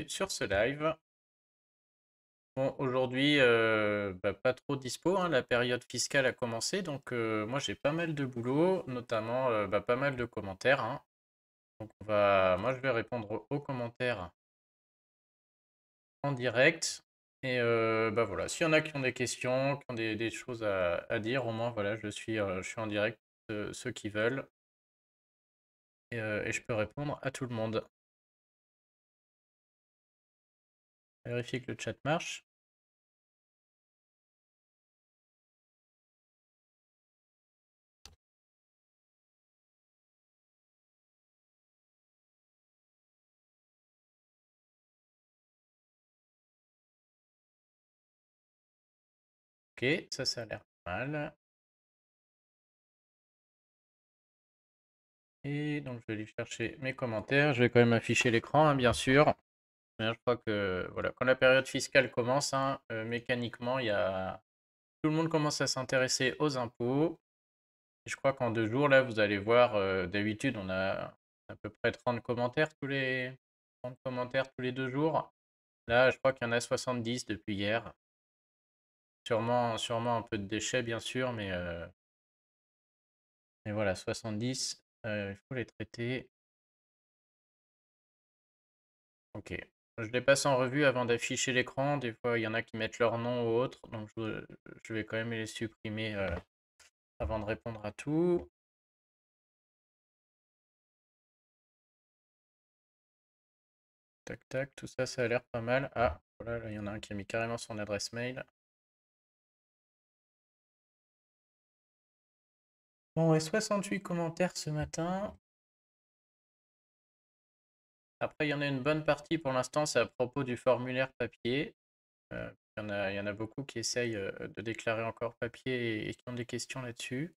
Sur ce live. Bon, aujourd'hui, pas trop dispo, hein, la période fiscale a commencé, donc moi j'ai pas mal de boulot, notamment pas mal de commentaires, hein. Donc moi je vais répondre aux commentaires en direct. Et voilà, s'il y en a qui ont des questions, qui ont des choses à dire, au moins voilà, je suis en direct, ceux qui veulent, et je peux répondre à tout le monde. Vérifier que le chat marche. Ok, ça a l'air pas mal. Et donc, je vais aller chercher mes commentaires. Je vais quand même afficher l'écran, hein, bien sûr. Mais je crois que voilà, quand la période fiscale commence, hein, mécaniquement, tout le monde commence à s'intéresser aux impôts. Et je crois qu'en 2 jours, là, vous allez voir, d'habitude, on a à peu près 30 commentaires 30 commentaires tous les 2 jours. Là, je crois qu'il y en a 70 depuis hier. Sûrement un peu de déchets, bien sûr, mais voilà, 70, il faut les traiter. Ok. Je les passe en revue avant d'afficher l'écran. Des fois, il y en a qui mettent leur nom ou autre. Donc, je vais quand même les supprimer avant de répondre à tout. Tac, tac. Tout ça, ça a l'air pas mal. Ah, voilà, là, il y en a un qui a mis carrément son adresse mail. Bon, ouais, 68 commentaires ce matin. Après, il y en a une bonne partie pour l'instant, c'est à propos du formulaire papier. Il y en a beaucoup qui essayent de déclarer encore papier et qui ont des questions là-dessus.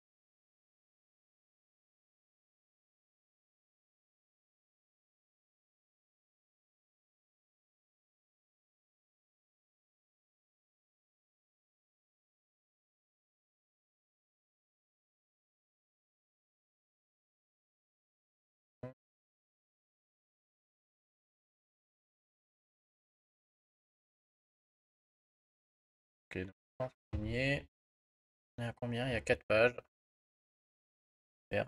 Ok, donc, signé. Il y a combien? Il y a 4 pages. Super.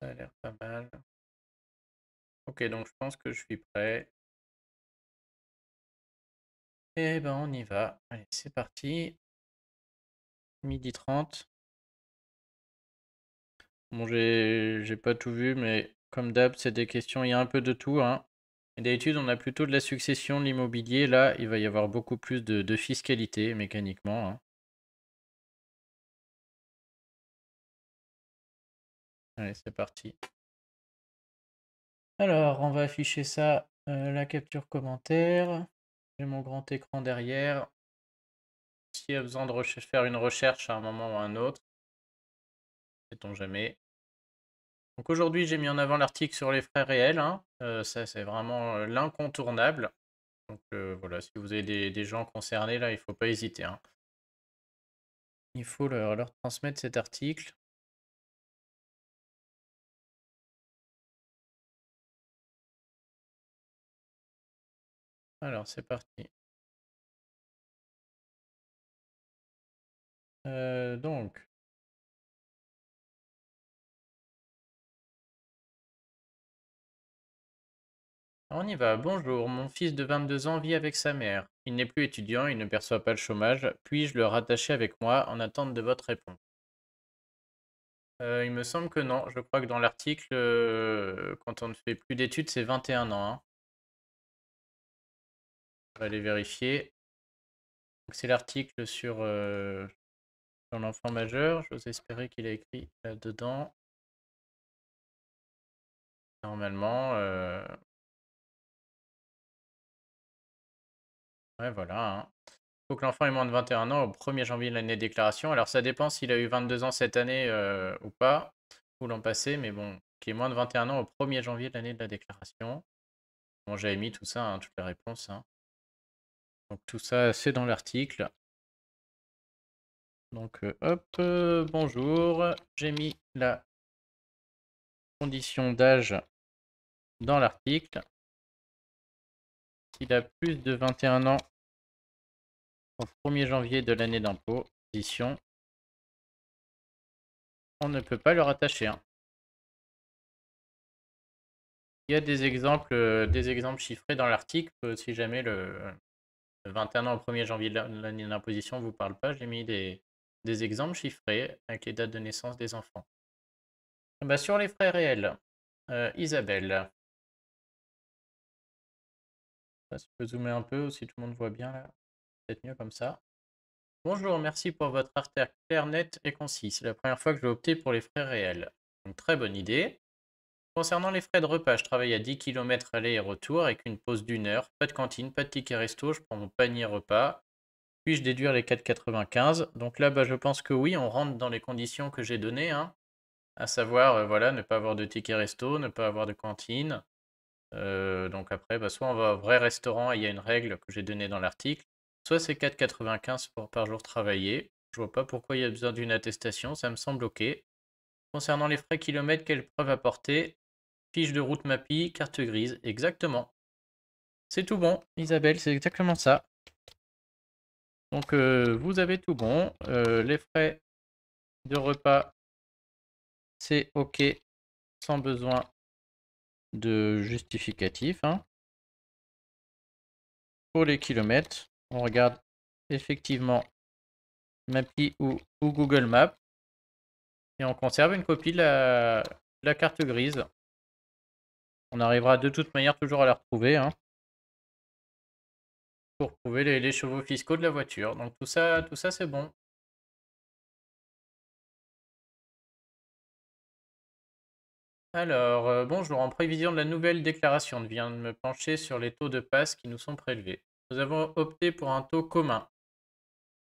Ça a l'air pas mal. Ok, donc je pense que je suis prêt. Eh ben on y va. Allez, c'est parti. 12h30. Bon, j'ai pas tout vu, mais comme d'hab, c'est des questions, il y a un peu de tout, hein. Et d'habitude, on a plutôt de la succession, de l'immobilier. Là, il va y avoir beaucoup plus de fiscalité mécaniquement, hein. Allez, c'est parti. Alors, on va afficher ça, la capture commentaire. J'ai mon grand écran derrière. S'il y a besoin de faire une recherche à un moment ou à un autre, sait-on jamais. Donc aujourd'hui, j'ai mis en avant l'article sur les frais réels, hein. Ça, c'est vraiment l'incontournable. Donc voilà, si vous avez des gens concernés, là, il ne faut pas hésiter, hein. Il faut leur transmettre cet article. Alors, c'est parti. Donc, on y va. Bonjour, mon fils de 22 ans vit avec sa mère. Il n'est plus étudiant, il ne perçoit pas le chômage. Puis-je le rattacher avec moi en attente de votre réponse? Il me semble que non. Je crois que dans l'article, quand on ne fait plus d'études, c'est 21 ans, hein. On va aller vérifier. C'est l'article sur l'enfant majeur. J'ose espérer qu'il a écrit là-dedans. Normalement, ouais, voilà, hein. Il faut que l'enfant ait moins de 21 ans au 1er janvier de l'année de déclaration. Alors, ça dépend s'il a eu 22 ans cette année ou pas, ou l'an passé, mais bon, qui est moins de 21 ans au 1er janvier de l'année de la déclaration. Bon, j'avais mis tout ça, hein, toutes les réponses, hein. Donc tout ça, c'est dans l'article. Donc hop, bonjour, j'ai mis la condition d'âge dans l'article. S'il a plus de 21 ans au 1er janvier de l'année d'impôt, on ne peut pas le rattacher, hein. Il y a des exemples chiffrés dans l'article, si jamais le 21 ans au 1er janvier de l'année d'imposition ne vous parle pas, j'ai mis des exemples chiffrés avec les dates de naissance des enfants. Bah, sur les frais réels, Isabelle. Si je peux zoomer un peu ou si tout le monde voit bien là, peut-être mieux comme ça. Bonjour, merci pour votre article clair, net et concis. C'est la première fois que je vais opter pour les frais réels. Donc, très bonne idée. Concernant les frais de repas, je travaille à 10 km aller et retour avec une pause d'1 heure. Pas de cantine, pas de ticket resto, je prends mon panier repas. Puis-je déduire les 4,95 €? Donc là, bah, je pense que oui, on rentre dans les conditions que j'ai données, hein. À savoir, voilà, ne pas avoir de ticket resto, ne pas avoir de cantine. Donc après, bah, soit on va au vrai restaurant et il y a une règle que j'ai donnée dans l'article, soit c'est 4,95 € par jour travaillé. Je vois pas pourquoi il y a besoin d'une attestation, ça me semble ok. Concernant les frais kilomètres, quelle preuve apporter? Fiche de route Mappy, carte grise, exactement. C'est tout bon, Isabelle, c'est exactement ça. Donc vous avez tout bon. Les frais de repas, c'est ok, sans besoin de justificatif, hein. Pour les kilomètres, on regarde effectivement Mappy ou Google Maps et on conserve une copie de la carte grise. On arrivera de toute manière toujours à la retrouver, hein, pour prouver les chevaux fiscaux de la voiture. Donc tout ça c'est bon. Alors, bonjour, en prévision de la nouvelle déclaration, je viens de me pencher sur les taux de passe qui nous sont prélevés. Nous avons opté pour un taux commun,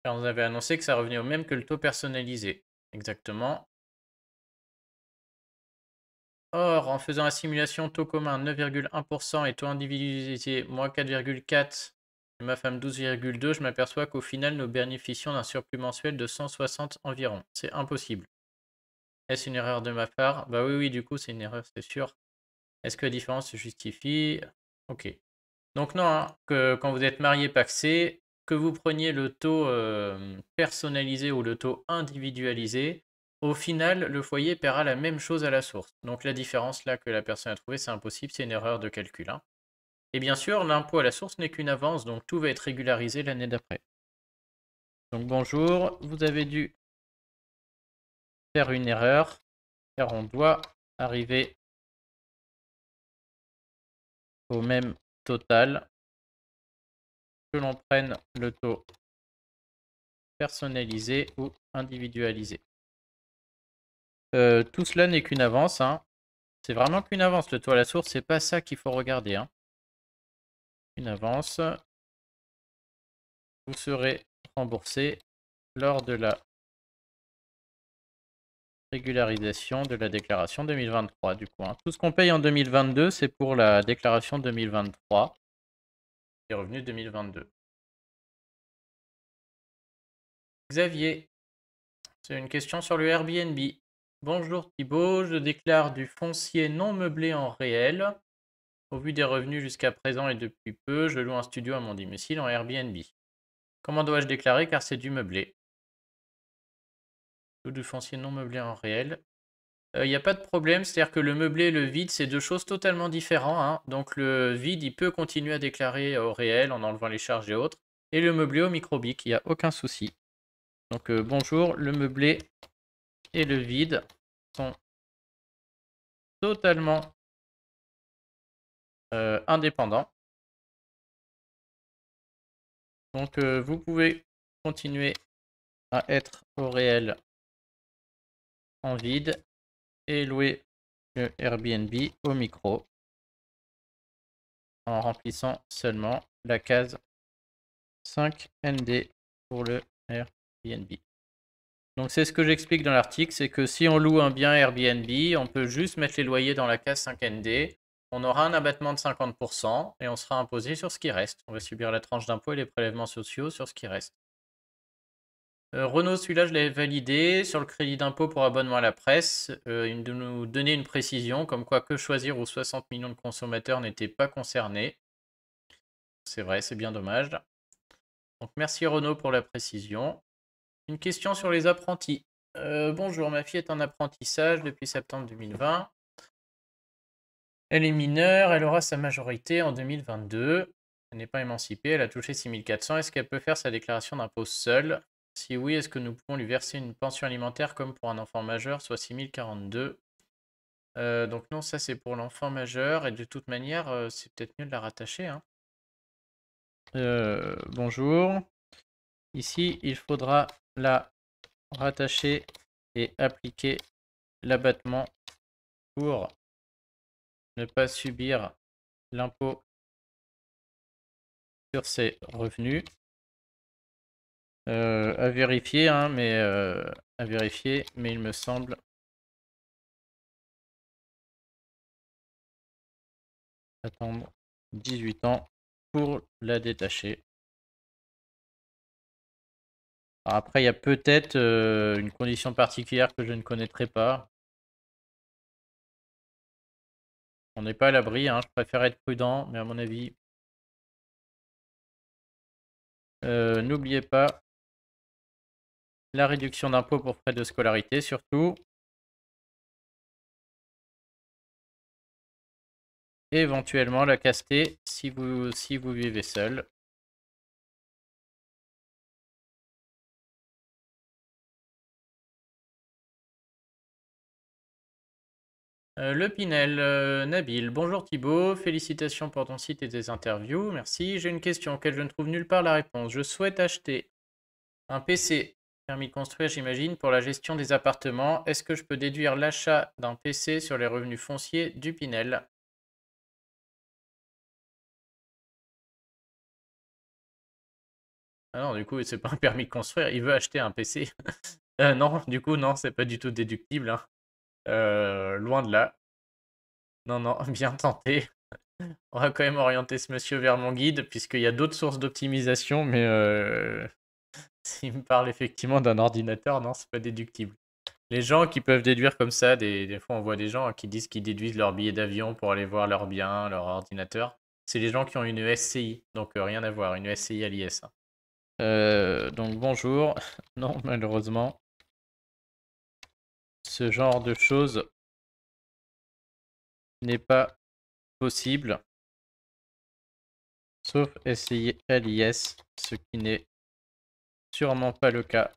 car vous avez annoncé que ça revenait au même que le taux personnalisé. Exactement. Or, en faisant la simulation taux commun 9,1% et taux individualisé moins 4,4 et ma femme 12,2, je m'aperçois qu'au final, nous bénéficions d'un surplus mensuel de 160 environ. C'est impossible. Est-ce une erreur de ma part? Bah oui, du coup, c'est une erreur, c'est sûr. Est-ce que la différence se justifie? Ok. Donc non, hein, que quand vous êtes marié pacsé, que vous preniez le taux personnalisé ou le taux individualisé, au final, le foyer paiera la même chose à la source. Donc la différence là que la personne a trouvée, c'est impossible, c'est une erreur de calcul, hein. Et bien sûr, l'impôt à la source n'est qu'une avance, donc tout va être régularisé l'année d'après. Donc bonjour, vous avez dû faire une erreur, car on doit arriver au même total, que l'on prenne le taux personnalisé ou individualisé. Tout cela n'est qu'une avance, hein. C'est vraiment qu'une avance. Le taux à la source, c'est pas ça qu'il faut regarder, hein. Une avance. Vous serez remboursé lors de la régularisation de la déclaration 2023, du coup, hein. Tout ce qu'on paye en 2022, c'est pour la déclaration 2023 et revenus 2022. Xavier, c'est une question sur le Airbnb. Bonjour Thibaut, je déclare du foncier non meublé en réel. Au vu des revenus jusqu'à présent et depuis peu, je loue un studio à mon domicile en Airbnb. Comment dois-je déclarer car c'est du meublé? Loue du foncier non meublé en réel. Il n'y a pas de problème, c'est-à-dire que le meublé et le vide, c'est deux choses totalement différentes, hein. Donc le vide, il peut continuer à déclarer au réel en enlevant les charges et autres. Et le meublé au microbic, il n'y a aucun souci. Donc bonjour, le meublé et le vide sont totalement indépendants. Donc vous pouvez continuer à être au réel en vide et louer le Airbnb au micro en remplissant seulement la case 5 ND pour le Airbnb. Donc c'est ce que j'explique dans l'article, c'est que si on loue un bien Airbnb, on peut juste mettre les loyers dans la case 5ND, on aura un abattement de 50% et on sera imposé sur ce qui reste. On va subir la tranche d'impôt et les prélèvements sociaux sur ce qui reste. Renaud, celui-là, je l'avais validé. Sur le crédit d'impôt pour abonnement à la presse, il nous donnait une précision comme quoi Que Choisir ou 60 millions de consommateurs n'étaient pas concernés. C'est vrai, c'est bien dommage. Donc merci Renaud pour la précision. Une question sur les apprentis. Bonjour, ma fille est en apprentissage depuis septembre 2020. Elle est mineure, elle aura sa majorité en 2022. Elle n'est pas émancipée, elle a touché 6400. Est-ce qu'elle peut faire sa déclaration d'impôt seule? Si oui, est-ce que nous pouvons lui verser une pension alimentaire comme pour un enfant majeur, soit 6042? Donc non, ça c'est pour l'enfant majeur et de toute manière, c'est peut-être mieux de la rattacher, hein. Bonjour. Ici, il faudra la rattacher et appliquer l'abattement pour ne pas subir l'impôt sur ses revenus. À vérifier, hein, mais il me semble attendre 18 ans pour la détacher. Alors après, il y a peut-être une condition particulière que je ne connaîtrai pas. On n'est pas à l'abri, hein, je préfère être prudent, mais à mon avis, n'oubliez pas la réduction d'impôt pour frais de scolarité, surtout. Et éventuellement la caster si vous vivez seul. Le Pinel, Nabil. Bonjour Thibaut, félicitations pour ton site et tes interviews, merci. J'ai une question auquel je ne trouve nulle part la réponse. Je souhaite acheter un PC, permis de construire j'imagine, pour la gestion des appartements. Est-ce que je peux déduire l'achat d'un PC sur les revenus fonciers du Pinel? Ah non, du coup, c'est pas un permis de construire, il veut acheter un PC. Non, du coup, non, c'est pas du tout déductible, hein. Loin de là. Non, non, bien tenté. On va quand même orienter ce monsieur vers mon guide, puisqu'il y a d'autres sources d'optimisation, mais s'il me parle effectivement d'un ordinateur, non, c'est pas déductible. Les gens qui peuvent déduire comme ça, des fois on voit des gens qui disent qu'ils déduisent leur billet d'avion pour aller voir leurs biens, leur ordinateur. C'est les gens qui ont une SCI, donc rien à voir, une SCI à l'IS. Donc bonjour, non malheureusement, ce genre de choses n'est pas possible, sauf SCI à l'IS, ce qui n'est sûrement pas le cas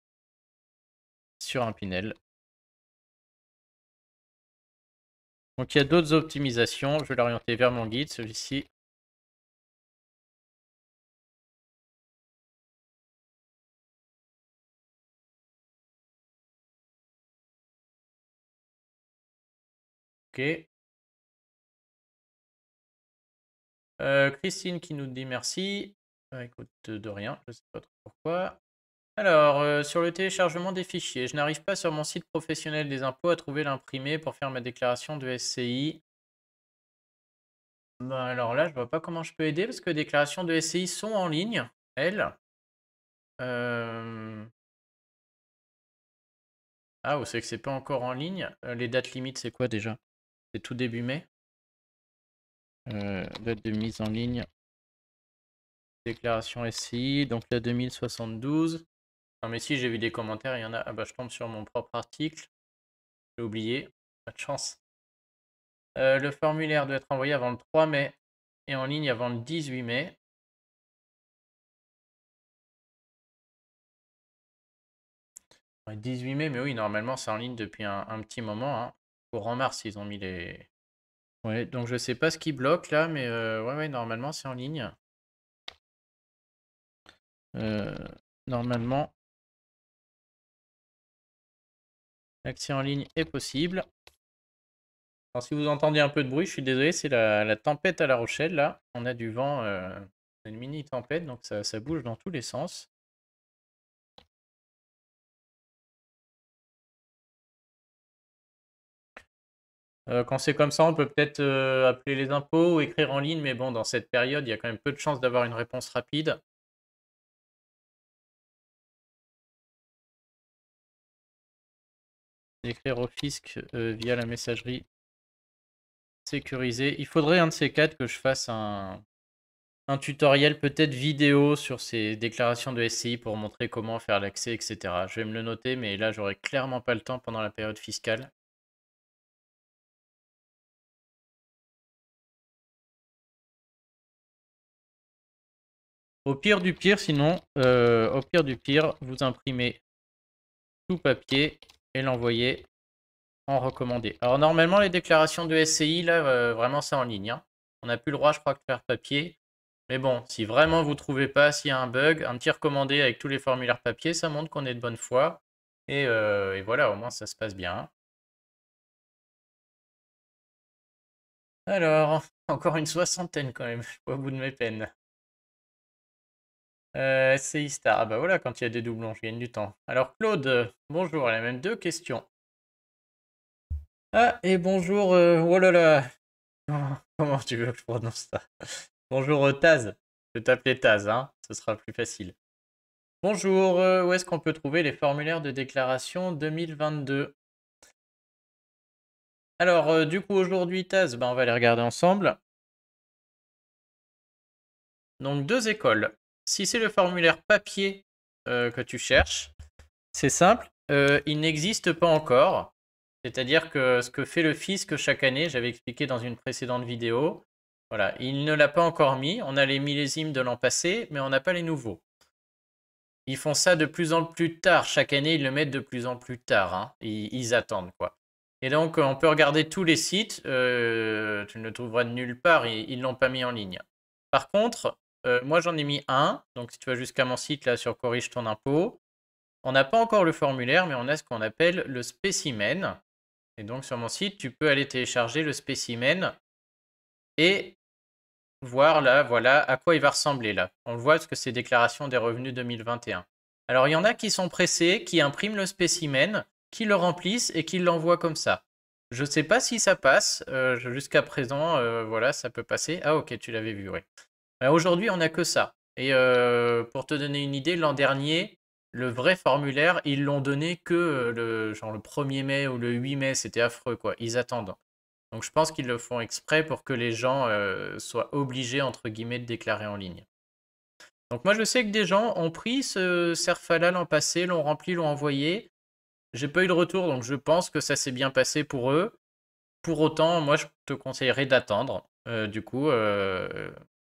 sur un Pinel. Donc il y a d'autres optimisations, je vais l'orienter vers mon guide, celui-ci. Ok. Christine qui nous dit merci. Écoute, de rien, je sais pas trop pourquoi. Alors, sur le téléchargement des fichiers, je n'arrive pas sur mon site professionnel des impôts à trouver l'imprimé pour faire ma déclaration de SCI. Ben alors là, je vois pas comment je peux aider parce que les déclarations de SCI sont en ligne, elles. Ah, ou c'est que c'est pas encore en ligne. Les dates limites, c'est quoi déjà? C'est tout début mai. Date de mise en ligne. Déclaration SCI, donc la 2072. Non mais si, j'ai vu des commentaires, il y en a. Ah bah je tombe sur mon propre article. J'ai oublié. Pas de chance. Le formulaire doit être envoyé avant le 3 mai et en ligne avant le 18 mai. Ouais, 18 mai, mais oui, normalement c'est en ligne depuis un petit moment, hein. Courant mars, ils ont mis les. Ouais, donc je sais pas ce qui bloque là, mais ouais, normalement c'est en ligne. Normalement, l'accès en ligne est possible. Alors si vous entendez un peu de bruit, je suis désolé, c'est la tempête à La Rochelle là. On a du vent, une mini tempête, donc ça bouge dans tous les sens. Quand c'est comme ça, on peut peut-être appeler les impôts ou écrire en ligne, mais bon, dans cette période, il y a quand même peu de chances d'avoir une réponse rapide. Écrire au fisc via la messagerie sécurisée. Il faudrait un de ces quatre que je fasse un tutoriel peut-être vidéo sur ces déclarations de SCI pour montrer comment faire l'accès, etc. Je vais me le noter, mais là, j'aurai clairement pas le temps pendant la période fiscale. Au pire du pire, sinon, au pire du pire, vous imprimez tout papier et l'envoyez en recommandé. Alors normalement, les déclarations de SCI, là, vraiment, c'est en ligne, hein. On n'a plus le droit, je crois, de faire papier. Mais bon, si vraiment vous ne trouvez pas, s'il y a un bug, un petit recommandé avec tous les formulaires papier, ça montre qu'on est de bonne foi. Et voilà, au moins ça se passe bien. Alors, encore une soixantaine quand même, je suis pas au bout de mes peines. SCI Star, ah bah voilà, quand il y a des doublons, je gagne du temps. Alors Claude, bonjour, elle a même deux questions. Ah, et bonjour, oh là là, comment tu veux que je prononce ça? Bonjour Taz, je vais t'appeler Taz, hein, ce sera plus facile. Bonjour, où est-ce qu'on peut trouver les formulaires de déclaration 2022? Alors, du coup, aujourd'hui, Taz, ben, on va les regarder ensemble. Donc, deux écoles. Si c'est le formulaire papier que tu cherches, c'est simple, il n'existe pas encore. C'est-à-dire que ce que fait le fisc chaque année, j'avais expliqué dans une précédente vidéo, voilà, il ne l'a pas encore mis. On a les millésimes de l'an passé, mais on n'a pas les nouveaux. Ils font ça de plus en plus tard. Chaque année, ils le mettent de plus en plus tard, hein. Ils attendent, quoi. Et donc, on peut regarder tous les sites. Tu ne le trouveras de nulle part. Ils ne l'ont pas mis en ligne. Par contre, moi, j'en ai mis un. Donc, si tu vas jusqu'à mon site, là, sur Corrige ton impôt, on n'a pas encore le formulaire, mais on a ce qu'on appelle le spécimen. Et donc, sur mon site, tu peux aller télécharger le spécimen et voir là, voilà, à quoi il va ressembler là. On le voit parce que c'est déclaration des revenus 2021. Alors, il y en a qui sont pressés, qui impriment le spécimen, qui le remplissent et qui l'envoient comme ça. Je ne sais pas si ça passe. Jusqu'à présent, voilà, ça peut passer. Ah, ok, tu l'avais vu, oui. Aujourd'hui, on n'a que ça. Et pour te donner une idée, l'an dernier, le vrai formulaire, ils l'ont donné que genre le 1er mai ou le 8 mai. C'était affreux, quoi. Ils attendent. Donc je pense qu'ils le font exprès pour que les gens soient obligés, entre guillemets, de déclarer en ligne. Donc moi, je sais que des gens ont pris ce Cerfala l'an passé, l'ont rempli, l'ont envoyé. J'ai pas eu de retour, donc je pense que ça s'est bien passé pour eux. Pour autant, moi, je te conseillerais d'attendre, du coup.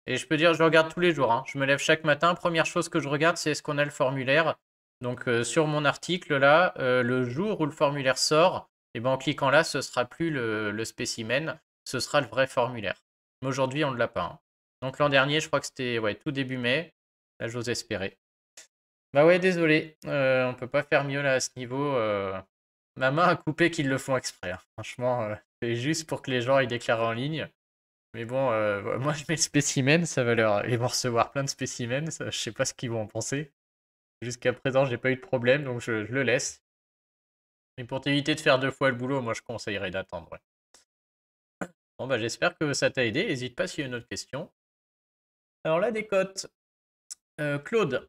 Et je peux dire, je regarde tous les jours, hein. Je me lève chaque matin. Première chose que je regarde, c'est est-ce qu'on a le formulaire. Donc sur mon article, là, le jour où le formulaire sort, et ben, en cliquant là, ce sera plus le spécimen, ce sera le vrai formulaire. Mais aujourd'hui, on ne l'a pas, hein. Donc l'an dernier, je crois que c'était ouais, tout début mai. Là, j'ose espérer. Bah ouais, désolé. On peut pas faire mieux là à ce niveau. Ma main a coupé qu'ils le font exprès, hein. Franchement, c'est juste pour que les gens aillent déclarer en ligne. Mais bon, moi je mets le spécimen, ça va leur... Ils vont recevoir plein de spécimens, je sais pas ce qu'ils vont en penser. Jusqu'à présent, j'ai pas eu de problème, donc je le laisse. Mais pour t'éviter de faire deux fois le boulot, moi je conseillerais d'attendre, ouais. Bon bah j'espère que ça t'a aidé, n'hésite pas s'il y a une autre question. Alors la décote. Claude,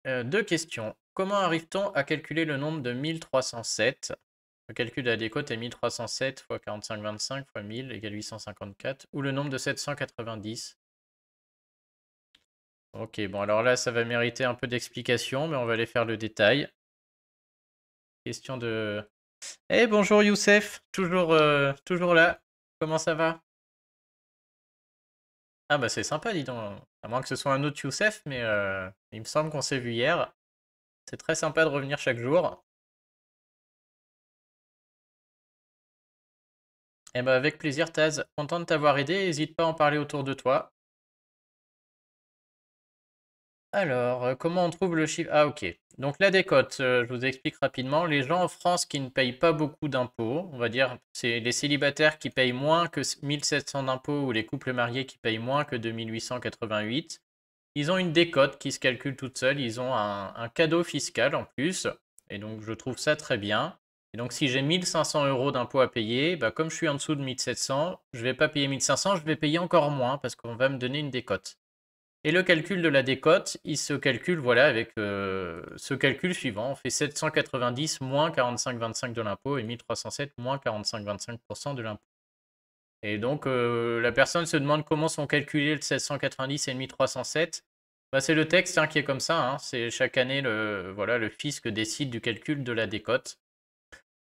deux questions. Comment arrive-t-on à calculer le nombre de 1307? Le calcul de la décote est 1307 x 45,25 x 1000 égale 854, ou le nombre de 790. Ok, bon alors là ça va mériter un peu d'explication, mais on va aller faire le détail. Question de... Eh bonjour Youssef, toujours là, comment ça va? Ah bah c'est sympa dis donc, à moins que ce soit un autre Youssef, mais il me semble qu'on s'est vu hier. C'est très sympa de revenir chaque jour. Eh bah avec plaisir Taz, content de t'avoir aidé, n'hésite pas à en parler autour de toi. Alors, comment on trouve le chiffre? Ah ok. Donc la décote, je vous explique rapidement. Les gens en France qui ne payent pas beaucoup d'impôts, on va dire, c'est les célibataires qui payent moins que 1700 d'impôts ou les couples mariés qui payent moins que 2888. Ils ont une décote qui se calcule toute seule. Ils ont un cadeau fiscal en plus. Et donc je trouve ça très bien. Et donc, si j'ai 1 500 € d'impôts à payer, bah, comme je suis en dessous de 1 700, je ne vais pas payer 1 500, je vais payer encore moins parce qu'on va me donner une décote. Et le calcul de la décote, il se calcule voilà, avec ce calcul suivant. On fait 790 moins 45,25 de l'impôt et 1307 moins 45,25% de l'impôt. Et donc, la personne se demande comment sont calculés le 790 et le 1307. Bah, c'est le texte qui est comme ça. Hein. C'est chaque année, voilà, le fisc décide du calcul de la décote.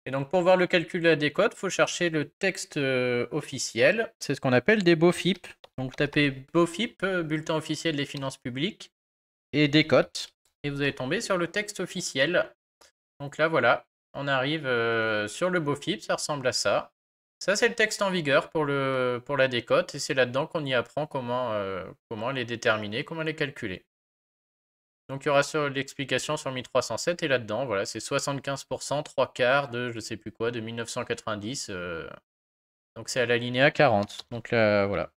Et donc, pour voir le calcul de la décote, il faut chercher le texte officiel. C'est ce qu'on appelle des BOFIP. Donc, vous tapez BOFIP, Bulletin officiel des finances publiques, et décote. Et vous allez tomber sur le texte officiel. Donc là, voilà, on arrive sur le BOFIP, ça ressemble à ça. Ça, c'est le texte en vigueur pour la décote. Et c'est là-dedans qu'on y apprend comment les déterminer, comment les calculer. Donc il y aura l'explication sur 1307 et là-dedans, voilà, c'est 75%, 3 quarts de je sais plus quoi, de 1990. Donc c'est à l'alinéa 40. Donc là, voilà.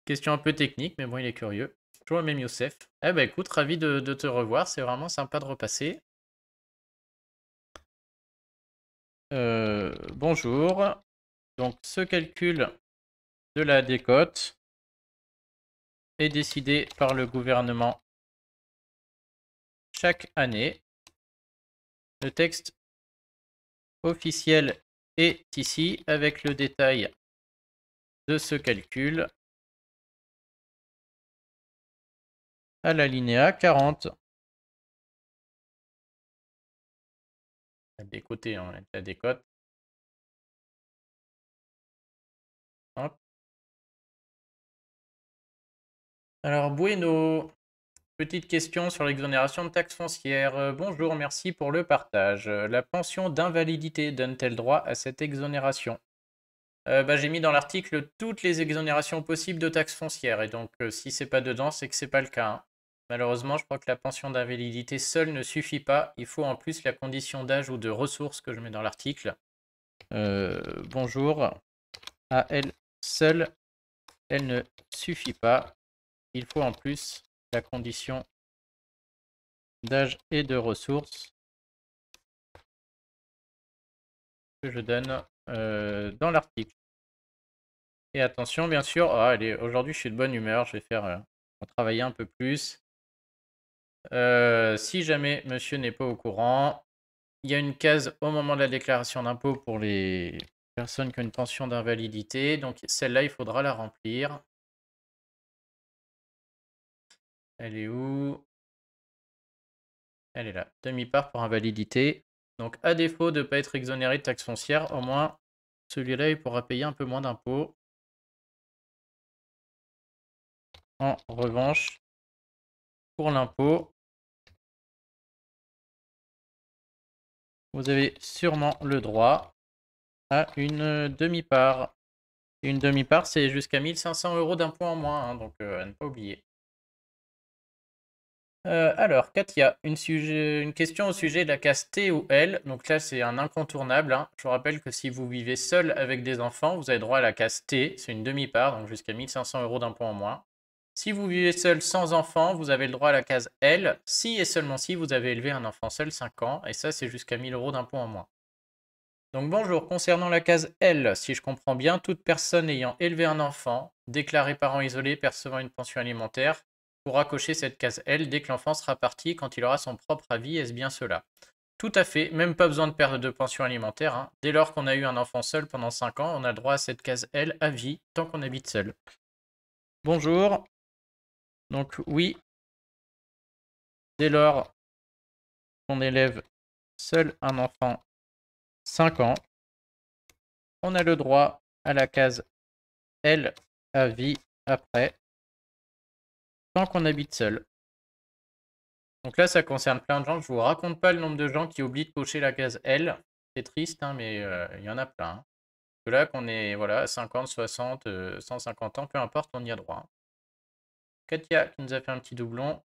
Question un peu technique, mais bon, il est curieux. Toujours le même Youssef. Eh ben écoute, ravi de te revoir, c'est vraiment sympa de repasser. Bonjour. Donc ce calcul de la décote est décidé par le gouvernement chaque année. Le texte officiel est ici avec le détail de ce calcul à l'alinéa 40. Des côtés, hein, la décote. Hop. Alors, bueno, petite question sur l'exonération de taxes foncières. Bonjour, merci pour le partage. La pension d'invalidité donne-t-elle droit à cette exonération? J'ai mis dans l'article toutes les exonérations possibles de taxes foncières. Et donc, si c'est pas dedans, c'est que c'est pas le cas. Hein. Malheureusement, je crois que la pension d'invalidité seule ne suffit pas. Il faut en plus la condition d'âge ou de ressources que je mets dans l'article. Bonjour. À elle seule, elle ne suffit pas. Il faut en plus la condition d'âge et de ressources que je donne dans l'article. Et attention, bien sûr, aujourd'hui je suis de bonne humeur, je vais faire travailler un peu plus. Si jamais monsieur n'est pas au courant, il y a une case au moment de la déclaration d'impôt pour les personnes qui ont une pension d'invalidité. Donc celle-là, il faudra la remplir. Elle est où? Elle est là. Demi-part pour invalidité. Donc à défaut de ne pas être exonéré de taxes foncières, au moins celui-là, il pourra payer un peu moins d'impôts. En revanche, pour l'impôt, vous avez sûrement le droit à une demi-part. Une demi-part, c'est jusqu'à 1 500 € d'impôt en moins, hein, donc à ne pas oublier. Alors, Katia, une question au sujet de la case T ou L. Donc là, c'est un incontournable. Hein. Je vous rappelle que si vous vivez seul avec des enfants, vous avez droit à la case T. C'est une demi-part, donc jusqu'à 1 500 € d'impôt en moins. Si vous vivez seul sans enfant, vous avez le droit à la case L. Si et seulement si vous avez élevé un enfant seul 5 ans. Et ça, c'est jusqu'à 1 000 € d'impôt en moins. Donc bonjour, concernant la case L, si je comprends bien, toute personne ayant élevé un enfant, déclaré parent isolé, percevant une pension alimentaire, pourra cocher cette case L dès que l'enfant sera parti quand il aura son propre avis, est-ce bien cela? Tout à fait, même pas besoin de perdre de pension alimentaire. Hein. Dès lors qu'on a eu un enfant seul pendant 5 ans, on a le droit à cette case L à vie, tant qu'on habite seul. Bonjour. Donc oui, dès lors qu'on élève seul un enfant 5 ans, on a le droit à la case L à vie après, tant qu'on habite seul. Donc là, ça concerne plein de gens. Je vous raconte pas le nombre de gens qui oublient de cocher la case L. C'est triste, hein, mais il y en a plein. Hein. Que là, qu'on est voilà, 50, 60, 150 ans, peu importe, on y a droit. Hein. Katia qui nous a fait un petit doublon.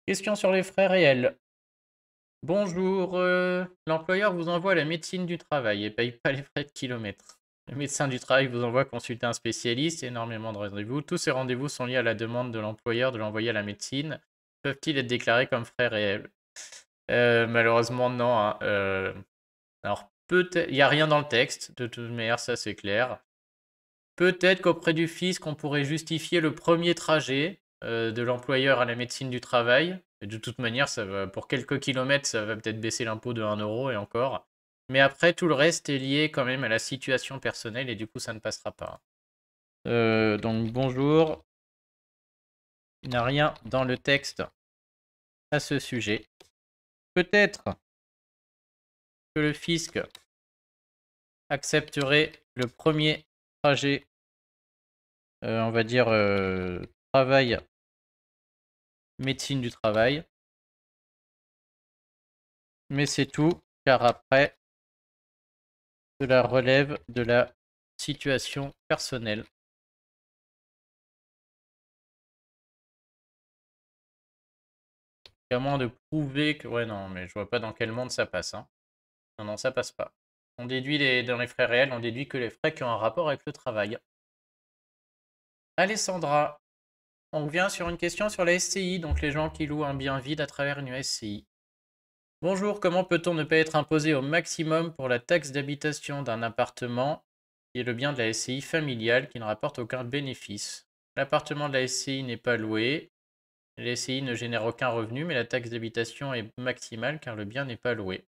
Question sur les frais réels. Bonjour, l'employeur vous envoie à la médecine du travail et paye pas les frais de kilomètres. Le médecin du travail vous envoie consulter un spécialiste, énormément de rendez-vous. Tous ces rendez-vous sont liés à la demande de l'employeur de l'envoyer à la médecine. Peuvent-ils être déclarés comme frais réels? Malheureusement, non, hein. Alors, peut-être, il n'y a rien dans le texte, de toute manière, ça c'est clair. Peut-être qu'auprès du fisc, on pourrait justifier le premier trajet de l'employeur à la médecine du travail. Et de toute manière, ça va, pour quelques kilomètres, ça va peut-être baisser l'impôt de 1 euro et encore. Mais après, tout le reste est lié quand même à la situation personnelle et du coup, ça ne passera pas. Donc, bonjour. Il n'y a rien dans le texte à ce sujet. Peut-être que le fisc accepterait le premier trajet, on va dire travail, médecine du travail. Mais c'est tout, car après, cela relève de la situation personnelle. À moins de prouver que... Ouais, non, mais je vois pas dans quel monde ça passe. Hein. Non, non, ça passe pas. On déduit dans les frais réels, on déduit que les frais qui ont un rapport avec le travail. Alessandra, on revient sur une question sur la SCI, donc les gens qui louent un bien vide à travers une SCI. Bonjour, comment peut-on ne pas être imposé au maximum pour la taxe d'habitation d'un appartement qui est le bien de la SCI familiale qui ne rapporte aucun bénéfice? L'appartement de la SCI n'est pas loué, la SCI ne génère aucun revenu, mais la taxe d'habitation est maximale car le bien n'est pas loué.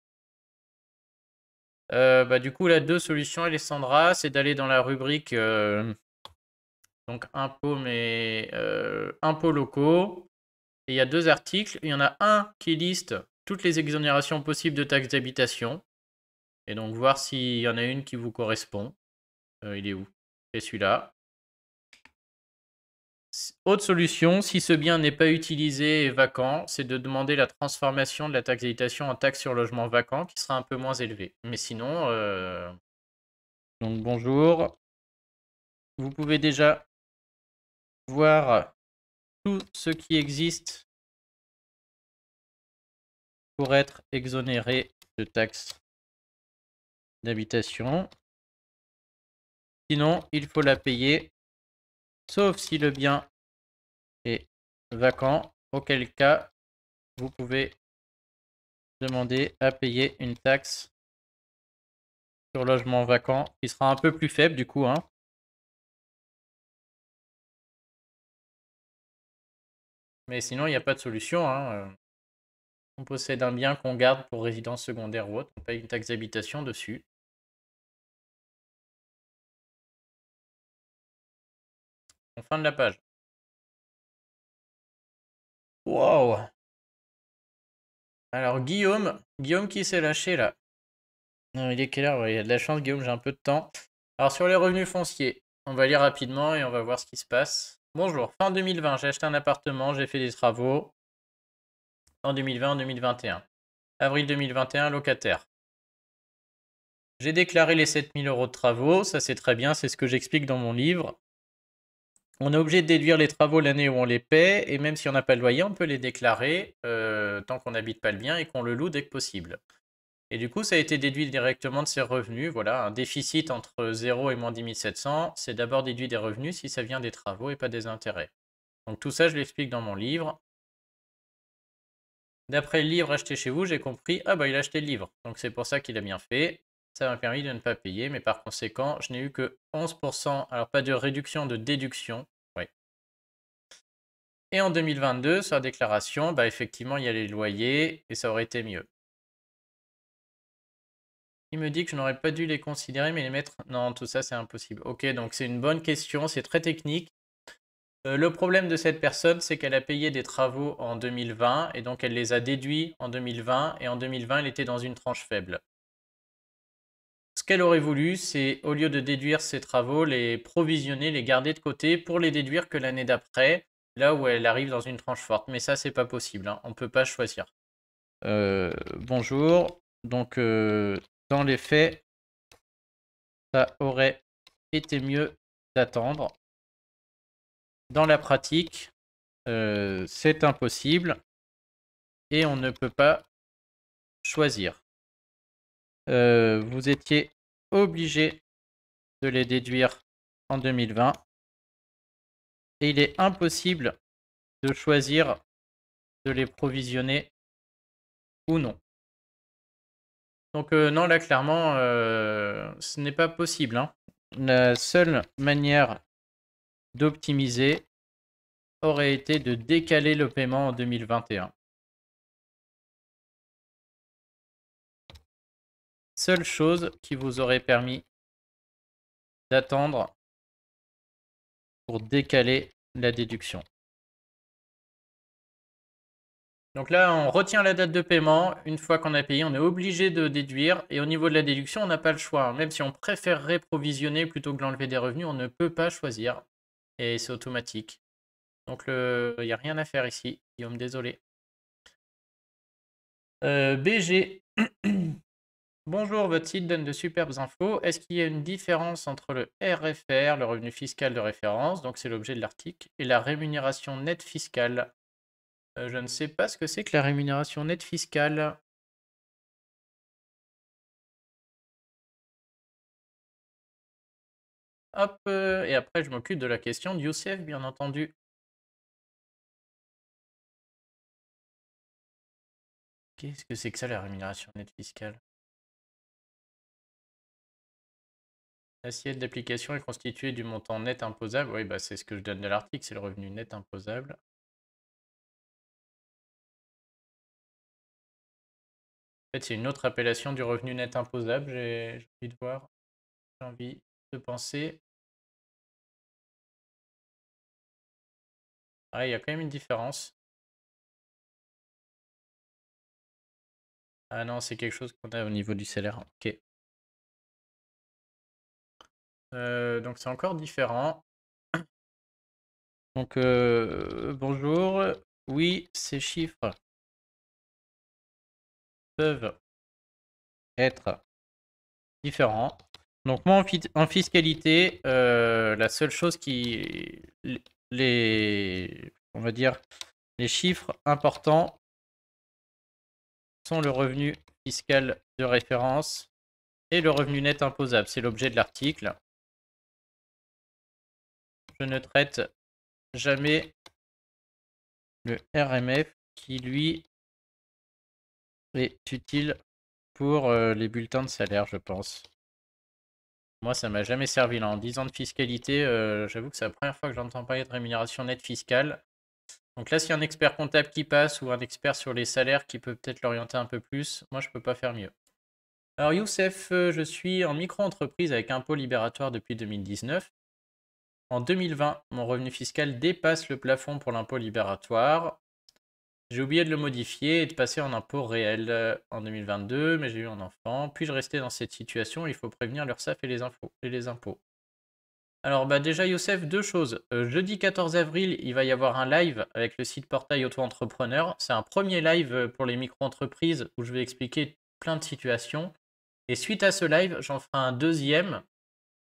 Du coup, la deux solutions, Alessandra, c'est d'aller dans la rubrique donc impôts, mais impôts locaux. Et il y a deux articles. Il y en a un qui liste toutes les exonérations possibles de taxes d'habitation. Et donc voir s'il y en a une qui vous correspond. Il est où? C'est celui-là. Autre solution, si ce bien n'est pas utilisé et vacant, c'est de demander la transformation de la taxe d'habitation en taxe sur logement vacant qui sera un peu moins élevée. Mais sinon, donc bonjour. Vous pouvez déjà voir tout ce qui existe pour être exonéré de taxe d'habitation. Sinon, il faut la payer, sauf si le bien est vacant, auquel cas vous pouvez demander à payer une taxe sur logement vacant qui sera un peu plus faible du coup. Hein. Mais sinon, il n'y a pas de solution. Hein. On possède un bien qu'on garde pour résidence secondaire ou autre, on paye une taxe d'habitation dessus. En fin de la page. Wow. Alors Guillaume qui s'est lâché là. Non, il est quelle heure? Il y a de la chance, Guillaume, j'ai un peu de temps. Alors sur les revenus fonciers, on va lire rapidement et on va voir ce qui se passe. Bonjour, fin 2020, j'ai acheté un appartement, j'ai fait des travaux. En 2020, en 2021. Avril 2021, locataire. J'ai déclaré les 7000 euros de travaux, ça c'est très bien, c'est ce que j'explique dans mon livre. On est obligé de déduire les travaux l'année où on les paie, et même si on n'a pas le loyer, on peut les déclarer tant qu'on n'habite pas le bien et qu'on le loue dès que possible. Et du coup, ça a été déduit directement de ses revenus. Voilà, un déficit entre 0 et moins 10 700, c'est d'abord déduit des revenus si ça vient des travaux et pas des intérêts. Donc tout ça, je l'explique dans mon livre. D'après le livre acheté chez vous, j'ai compris, ah bah il a acheté le livre, donc c'est pour ça qu'il a bien fait. Ça m'a permis de ne pas payer, mais par conséquent, je n'ai eu que 11%, alors pas de réduction, de déduction. Oui. Et en 2022, sur la déclaration, bah effectivement, il y a les loyers, et ça aurait été mieux. Il me dit que je n'aurais pas dû les considérer, mais les mettre... Non, tout ça, c'est impossible. Ok, donc c'est une bonne question, c'est très technique. Le problème de cette personne, c'est qu'elle a payé des travaux en 2020, et donc elle les a déduits en 2020, et en 2020, elle était dans une tranche faible. Ce qu'elle aurait voulu, c'est, au lieu de déduire ses travaux, les provisionner, les garder de côté pour les déduire que l'année d'après, là où elle arrive dans une tranche forte. Mais ça, c'est pas possible. Hein. On ne peut pas choisir. Bonjour. Donc, dans les faits, ça aurait été mieux d'attendre. Dans la pratique, c'est impossible et on ne peut pas choisir. Vous étiez obligé de les déduire en 2020 et il est impossible de choisir de les provisionner ou non. Donc non, là, clairement, ce n'est pas possible, hein. La seule manière d'optimiser aurait été de décaler le paiement en 2021. Seule chose qui vous aurait permis d'attendre pour décaler la déduction. Donc là, on retient la date de paiement. Une fois qu'on a payé, on est obligé de déduire. Et au niveau de la déduction, on n'a pas le choix. Même si on préférerait provisionner plutôt que d'enlever des revenus, on ne peut pas choisir. Et c'est automatique. Donc il n'y a rien à faire ici. Guillaume, désolé. BG. Bonjour, votre site donne de superbes infos. Est-ce qu'il y a une différence entre le RFR, le revenu fiscal de référence, donc c'est l'objet de l'article, et la rémunération nette fiscale? Je ne sais pas ce que c'est que la rémunération nette fiscale. Hop, et après je m'occupe de la question de Youssef, bien entendu. Qu'est-ce que c'est que ça, la rémunération nette fiscale? L'assiette d'application est constituée du montant net imposable. Oui, bah c'est ce que je donne de l'article, c'est le revenu net imposable. En fait, c'est une autre appellation du revenu net imposable, j'ai envie de voir, j'ai envie de penser. Ah, il y a quand même une différence. Ah non, c'est quelque chose qu'on a au niveau du salaire. Ok. Donc c'est encore différent. Donc bonjour. Oui, ces chiffres peuvent être différents. Donc moi en fiscalité, la seule chose qui on va dire les chiffres importants sont le revenu fiscal de référence et le revenu net imposable. C'est l'objet de l'article. Je ne traite jamais le RMF qui lui est utile pour les bulletins de salaire, je pense. Moi, ça m'a jamais servi là. En 10 ans de fiscalité, j'avoue que c'est la première fois que j'entends parler de rémunération nette fiscale. Donc là, s'il y a un expert comptable qui passe ou un expert sur les salaires qui peut peut-être l'orienter un peu plus, moi, je peux pas faire mieux. Alors, Youssef, je suis en micro-entreprise avec impôt libératoire depuis 2019. En 2020, mon revenu fiscal dépasse le plafond pour l'impôt libératoire. J'ai oublié de le modifier et de passer en impôt réel en 2022, mais j'ai eu un enfant. Puis-je rester dans cette situation? Il faut prévenir l'URSSAF et les impôts. Alors bah déjà Youssef, deux choses. Jeudi 14 avril, il va y avoir un live avec le site Portail Auto-Entrepreneur. C'est un premier live pour les micro-entreprises où je vais expliquer plein de situations. Et suite à ce live, j'en ferai un deuxième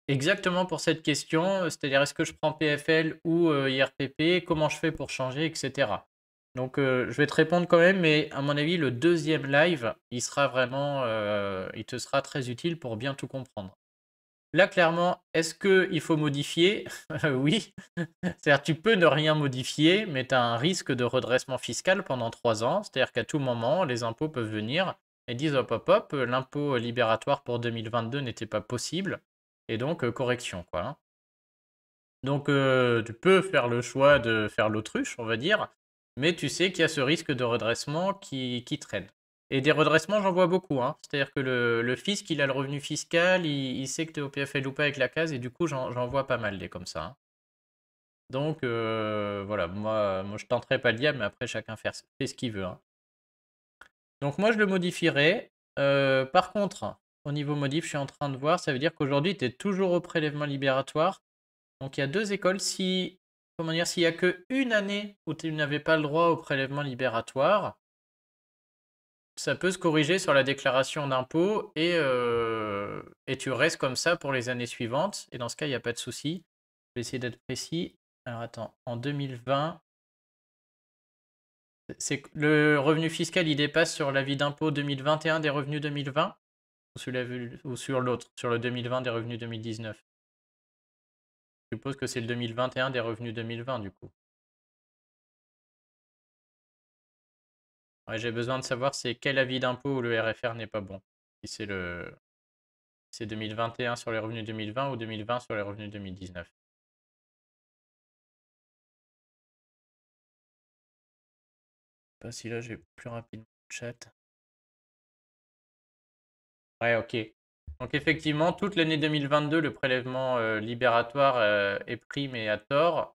exactement pour cette question, c'est-à-dire est-ce que je prends PFL ou IRPP, comment je fais pour changer, etc. Donc je vais te répondre quand même, mais à mon avis, le deuxième live, il sera vraiment, il te sera très utile pour bien tout comprendre. Là, clairement, est-ce qu'il faut modifier? Oui. C'est-à-dire tu peux ne rien modifier, mais tu as un risque de redressement fiscal pendant 3 ans. C'est-à-dire qu'à tout moment, les impôts peuvent venir et disent hop hop hop, l'impôt libératoire pour 2022 n'était pas possible. Et donc correction, quoi, hein. Donc tu peux faire le choix de faire l'autruche, on va dire, mais tu sais qu'il y a ce risque de redressement qui traîne. Et des redressements, j'en vois beaucoup, hein. C'est-à-dire que le fisc, il a le revenu fiscal, il sait que tu es au PFL ou pas avec la case, et du coup, j'en vois pas mal des comme ça, hein. Donc voilà, moi je tenterai pas le diable, mais après chacun fait ce qu'il veut, hein. Donc moi je le modifierai. Par contre, au niveau modif, je suis en train de voir, ça veut dire qu'aujourd'hui tu es toujours au prélèvement libératoire. Donc il y a deux écoles. Comment dire, s'il n'y a qu'une année où tu n'avais pas le droit au prélèvement libératoire, ça peut se corriger sur la déclaration d'impôt et tu restes comme ça pour les années suivantes. Et dans ce cas, il n'y a pas de souci. Je vais essayer d'être précis. Alors attends, en 2020, le revenu fiscal, il dépasse sur l'avis d'impôt 2021 des revenus 2020 ou sur l'autre, sur le 2020 des revenus 2019? Je suppose que c'est le 2021 des revenus 2020 du coup. Ouais, j'ai besoin de savoir c'est quel avis d'impôt où le RFR n'est pas bon. Si c'est 2021 sur les revenus 2020 ou 2020 sur les revenus 2019. Pas si là j'ai plus rapidement le chat. Ouais, ok. Donc effectivement, toute l'année 2022, le prélèvement libératoire est pris mais à tort.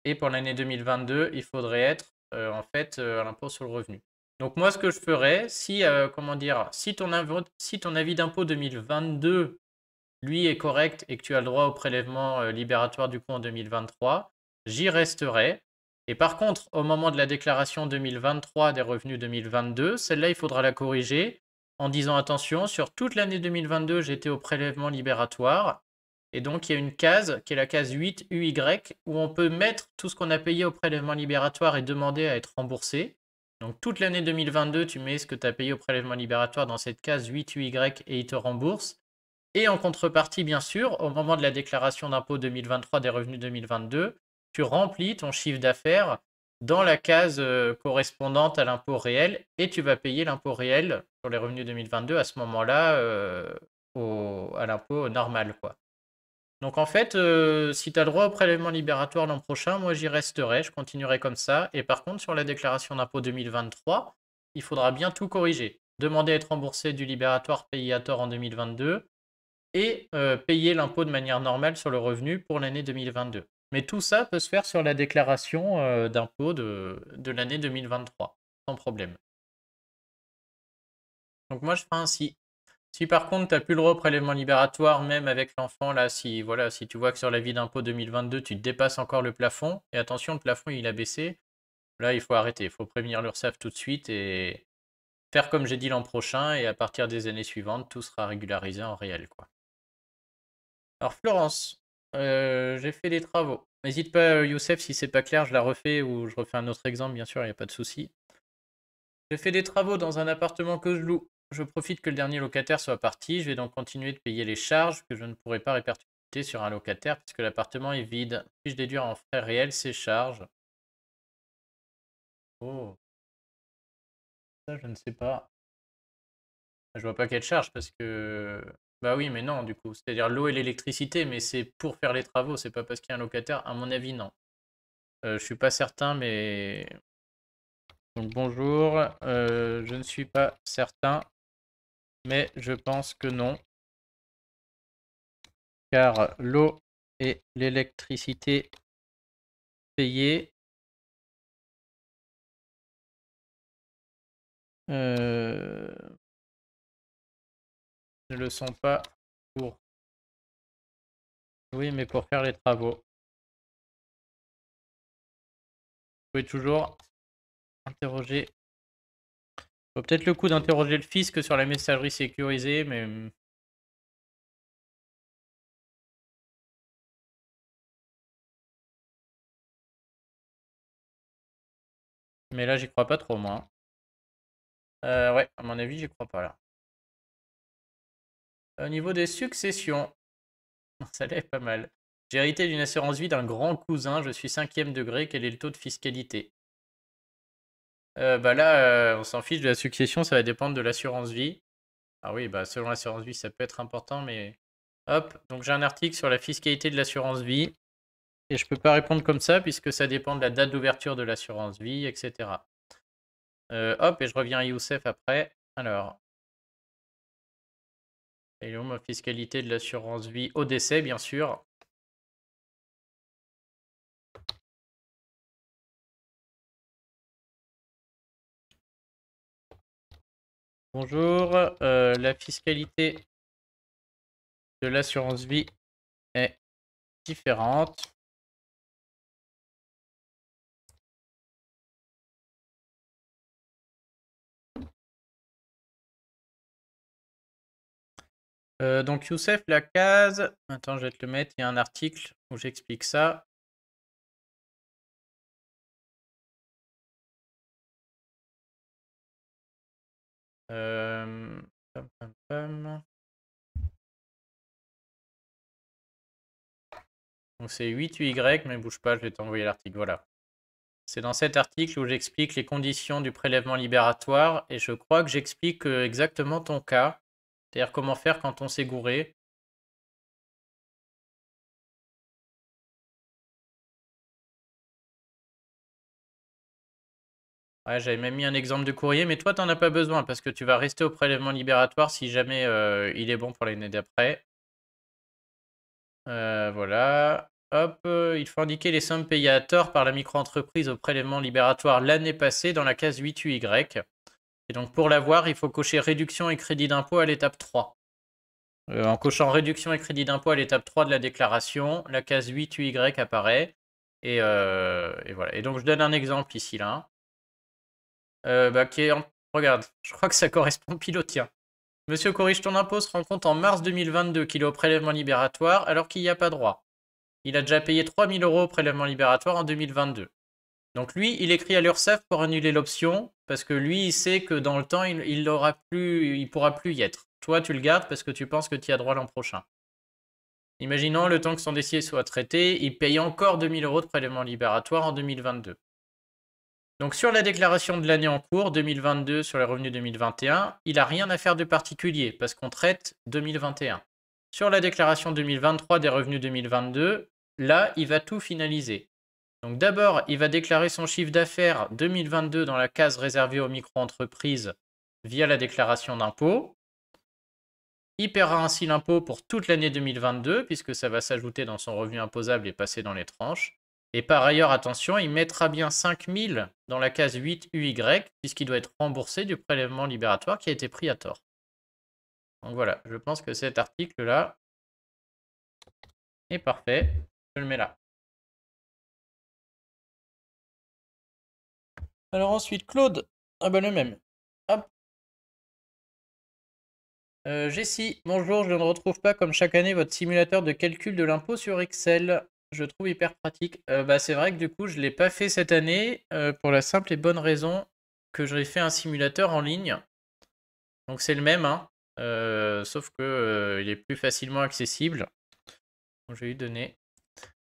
Et pour l'année 2022, il faudrait être en fait à l'impôt sur le revenu. Donc moi, ce que je ferais, si, comment dire, si ton avis d'impôt 2022, lui, est correct et que tu as le droit au prélèvement libératoire du coup en 2023, j'y resterai. Et par contre, au moment de la déclaration 2023 des revenus 2022, celle-là, il faudra la corriger en disant attention, sur toute l'année 2022, j'étais au prélèvement libératoire. Et donc, il y a une case qui est la case 8UY où on peut mettre tout ce qu'on a payé au prélèvement libératoire et demander à être remboursé. Donc, toute l'année 2022, tu mets ce que tu as payé au prélèvement libératoire dans cette case 8UY et il te rembourse. Et en contrepartie, bien sûr, au moment de la déclaration d'impôt 2023 des revenus 2022, tu remplis ton chiffre d'affaires dans la case correspondante à l'impôt réel et tu vas payer l'impôt réel sur les revenus 2022 à ce moment-là à l'impôt normal, quoi. Donc en fait, si tu as le droit au prélèvement libératoire l'an prochain, moi j'y resterai, je continuerai comme ça. Et par contre, sur la déclaration d'impôt 2023, il faudra bien tout corriger. Demander à être remboursé du libératoire payé à tort en 2022 et payer l'impôt de manière normale sur le revenu pour l'année 2022. Mais tout ça peut se faire sur la déclaration d'impôt de l'année 2023, sans problème. Donc moi je ferai ainsi. Si par contre, tu n'as plus le droit au prélèvement libératoire, même avec l'enfant, là, si, voilà, si tu vois que sur l'avis d'impôt 2022, tu dépasses encore le plafond, et attention, le plafond, il a baissé, là, il faut arrêter. Il faut prévenir l'URSSAF tout de suite et faire comme j'ai dit l'an prochain, et à partir des années suivantes, tout sera régularisé en réel, quoi. Alors, Florence, j'ai fait des travaux. N'hésite pas, Youssef, si c'est pas clair, je la refais ou je refais un autre exemple, bien sûr, il n'y a pas de souci. J'ai fait des travaux dans un appartement que je loue. Je profite que le dernier locataire soit parti. Je vais donc continuer de payer les charges que je ne pourrai pas répercuter sur un locataire puisque l'appartement est vide. Puis-je déduire en frais réels ces charges? Oh, ça je ne sais pas. Je vois pas quelle charge parce que... Bah oui, mais non, du coup. C'est-à-dire l'eau et l'électricité, mais c'est pour faire les travaux, c'est pas parce qu'il y a un locataire. À mon avis, non. Je suis pas certain, mais... Donc bonjour, je ne suis pas certain, mais je pense que non. Car l'eau et l'électricité payées ne le sont pas pour... Oui, mais pour faire les travaux. Vous pouvez toujours interroger... Faut peut-être le coup d'interroger le fisc sur la messagerie sécurisée, mais... Mais là, j'y crois pas trop, moi. Ouais, à mon avis, j'y crois pas, là. Au niveau des successions, ça l'est pas mal. J'ai hérité d'une assurance vie d'un grand cousin, je suis 5e degré, quel est le taux de fiscalité? Bah là, on s'en fiche de la succession, ça va dépendre de l'assurance vie. Ah oui, bah selon l'assurance vie, ça peut être important, mais hop, donc j'ai un article sur la fiscalité de l'assurance vie, et je peux pas répondre comme ça, puisque ça dépend de la date d'ouverture de l'assurance vie, etc. Hop, et je reviens à Youssef après. Alors, et où ma fiscalité de l'assurance vie au décès, bien sûr. Bonjour, la fiscalité de l'assurance vie est différente. Donc Youssef, la case, attends, je vais te le mettre, il y a un article où j'explique ça. Pam, pam, pam. Donc c'est 8UY, mais bouge pas, je vais t'envoyer l'article, voilà. C'est dans cet article où j'explique les conditions du prélèvement libératoire et je crois que j'explique exactement ton cas, c'est-à-dire comment faire quand on s'est gouré. Ouais, j'avais même mis un exemple de courrier, mais toi, t'en as pas besoin parce que tu vas rester au prélèvement libératoire si jamais il est bon pour l'année d'après. Voilà. Hop, il faut indiquer les sommes payées à tort par la micro-entreprise au prélèvement libératoire l'année passée dans la case 8UY. Et donc pour l'avoir, il faut cocher réduction et crédit d'impôt à l'étape 3. En cochant réduction et crédit d'impôt à l'étape 3 de la déclaration, la case 8UY apparaît. Et voilà. Et donc je donne un exemple ici là. Regarde, je crois que ça correspond pile au tien. Monsieur corrige ton impôt se rend compte en mars 2022 qu'il est au prélèvement libératoire alors qu'il n'y a pas droit. Il a déjà payé 3 000 € au prélèvement libératoire en 2022. Donc lui, il écrit à l'URSSAF pour annuler l'option, parce que lui, il sait que dans le temps, il pourra plus y être. Toi, tu le gardes parce que tu penses que tu y as droit l'an prochain. Imaginons le temps que son dossier soit traité, il paye encore 2 000 € de prélèvement libératoire en 2022. Donc sur la déclaration de l'année en cours, 2022 sur les revenus 2021, il n'a rien à faire de particulier parce qu'on traite 2021. Sur la déclaration 2023 des revenus 2022, là, il va tout finaliser. Donc d'abord, il va déclarer son chiffre d'affaires 2022 dans la case réservée aux micro-entreprises via la déclaration d'impôt. Il paiera ainsi l'impôt pour toute l'année 2022 puisque ça va s'ajouter dans son revenu imposable et passer dans les tranches. Et par ailleurs, attention, il mettra bien 5 000 dans la case 8 UY, puisqu'il doit être remboursé du prélèvement libératoire qui a été pris à tort. Donc voilà, je pense que cet article-là est parfait. Je le mets là. Alors ensuite, Claude. Ah bah le même. Hop. Jessie, bonjour, je ne retrouve pas comme chaque année votre simulateur de calcul de l'impôt sur Excel. Je trouve hyper pratique. C'est vrai que du coup, je ne l'ai pas fait cette année pour la simple et bonne raison que j'ai fait un simulateur en ligne. Donc c'est le même, hein, sauf que il est plus facilement accessible. Donc, je vais lui donner.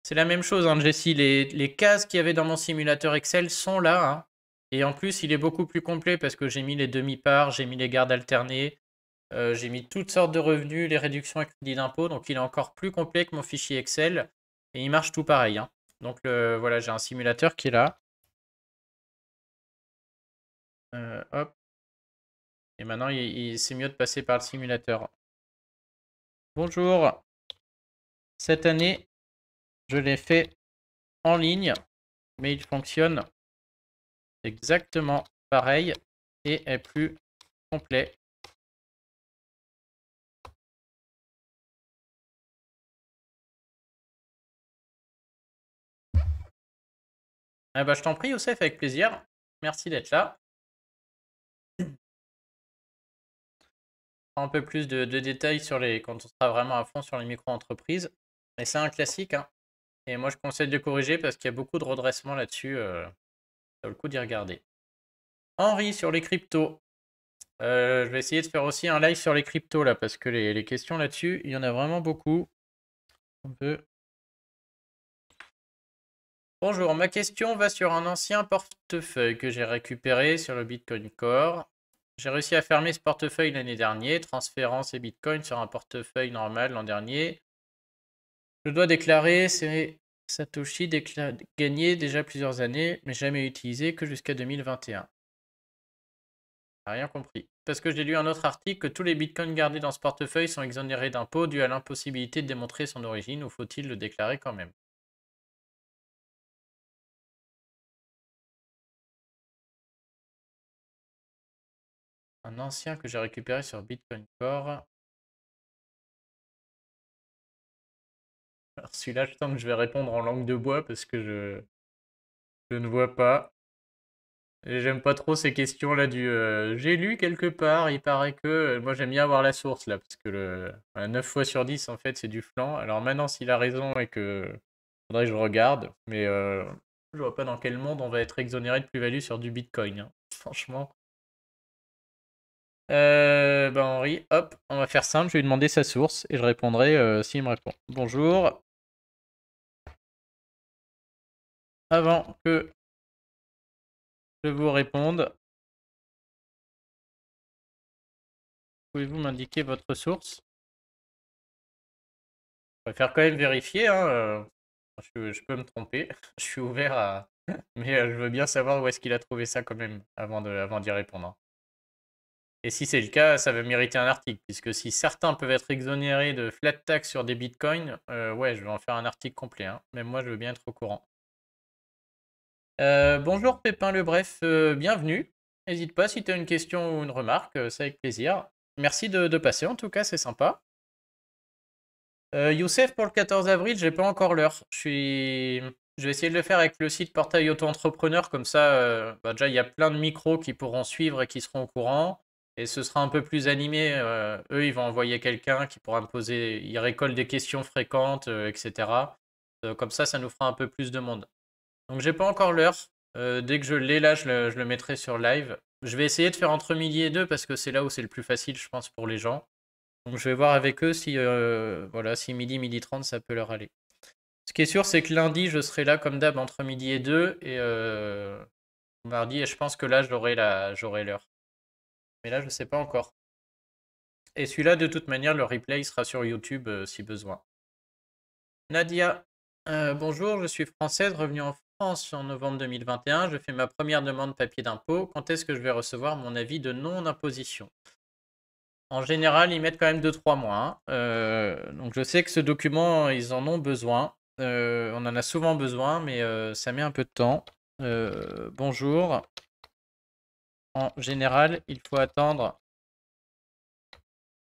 C'est la même chose, hein, Jessie. Les cases qu'il y avait dans mon simulateur Excel sont là. Hein. Et en plus, il est beaucoup plus complet parce que j'ai mis les demi-parts, j'ai mis les gardes alternés. J'ai mis toutes sortes de revenus, les réductions et crédits d'impôt, donc il est encore plus complet que mon fichier Excel et il marche tout pareil. Hein. Donc voilà, j'ai un simulateur qui est là. Hop. Et maintenant, c'est mieux de passer par le simulateur. Bonjour. Cette année, je l'ai fait en ligne, mais il fonctionne exactement pareil et est plus complet. Ah bah, je t'en prie, Youssef, avec plaisir. Merci d'être là. Un peu plus de détails sur quand on sera vraiment à fond sur les micro-entreprises. Mais c'est un classique, hein. Et moi, je conseille de corriger parce qu'il y a beaucoup de redressement là-dessus. Ça vaut le coup d'y regarder. Henri, sur les cryptos. Je vais essayer de faire aussi un live sur les cryptos là parce que les questions là-dessus, il y en a vraiment beaucoup. On peut. Bonjour, ma question va sur un ancien portefeuille que j'ai récupéré sur le Bitcoin Core. J'ai réussi à fermer ce portefeuille l'année dernière, transférant ces bitcoins sur un portefeuille normal l'an dernier. Je dois déclarer ces Satoshi gagnés déjà plusieurs années, mais jamais utilisés que jusqu'à 2021. Rien compris. Parce que j'ai lu un autre article que tous les bitcoins gardés dans ce portefeuille sont exonérés d'impôts dû à l'impossibilité de démontrer son origine, ou faut-il le déclarer quand même? Un ancien que j'ai récupéré sur Bitcoin Core. Alors celui-là, je sens que je vais répondre en langue de bois parce que je ne vois pas. Et j'aime pas trop ces questions-là du j'ai lu quelque part, il paraît que. Moi, j'aime bien avoir la source là parce que 9 fois sur 10, en fait, c'est du flan. Alors maintenant, s'il a raison et que. Faudrait que je regarde, mais je vois pas dans quel monde on va être exonéré de plus-value sur du Bitcoin. Hein. Franchement. Henri, hop, on va faire simple, je vais lui demander sa source et je répondrai s'il me répond. Bonjour. Avant que je vous réponde. Pouvez-vous m'indiquer votre source? Je préfère quand même vérifier, hein, je peux me tromper. Je suis ouvert à mais je veux bien savoir où est-ce qu'il a trouvé ça quand même avant d'y répondre, hein. Et si c'est le cas, ça va mériter un article, puisque si certains peuvent être exonérés de flat tax sur des bitcoins, ouais, je vais en faire un article complet, hein. Même moi, je veux bien être au courant. Bonjour Pépin le Bref, bienvenue. N'hésite pas si tu as une question ou une remarque, c'est avec plaisir. Merci de passer en tout cas, c'est sympa. Youssef, pour le 14 avril, j'ai pas encore l'heure. Je vais essayer de le faire avec le site Portail Auto-entrepreneur, comme ça, bah, déjà il y a plein de micros qui pourront suivre et qui seront au courant. Et ce sera un peu plus animé. Eux, ils vont envoyer quelqu'un qui pourra me poser. Ils récoltent des questions fréquentes, etc. Comme ça nous fera un peu plus de monde. Donc j'ai pas encore l'heure. Dès que je l'ai là, je le mettrai sur live. Je vais essayer de faire entre midi et deux parce que c'est là où c'est le plus facile, je pense, pour les gens. Donc je vais voir avec eux si, voilà, si midi 30, ça peut leur aller. Ce qui est sûr, c'est que lundi, je serai là comme d'hab entre midi et deux. Et mardi, et je pense que là, j'aurai l'heure. Mais là, je sais pas encore. Et celui-là, de toute manière, le replay sera sur YouTube si besoin. Nadia, bonjour, je suis française, revenue en France en novembre 2021. Je fais ma première demande papier d'impôt. Quand est-ce que je vais recevoir mon avis de non-imposition? En général, ils mettent quand même 2-3 mois, hein. Donc je sais que ce document, ils en ont besoin. On en a souvent besoin, mais ça met un peu de temps. Bonjour. En général, il faut attendre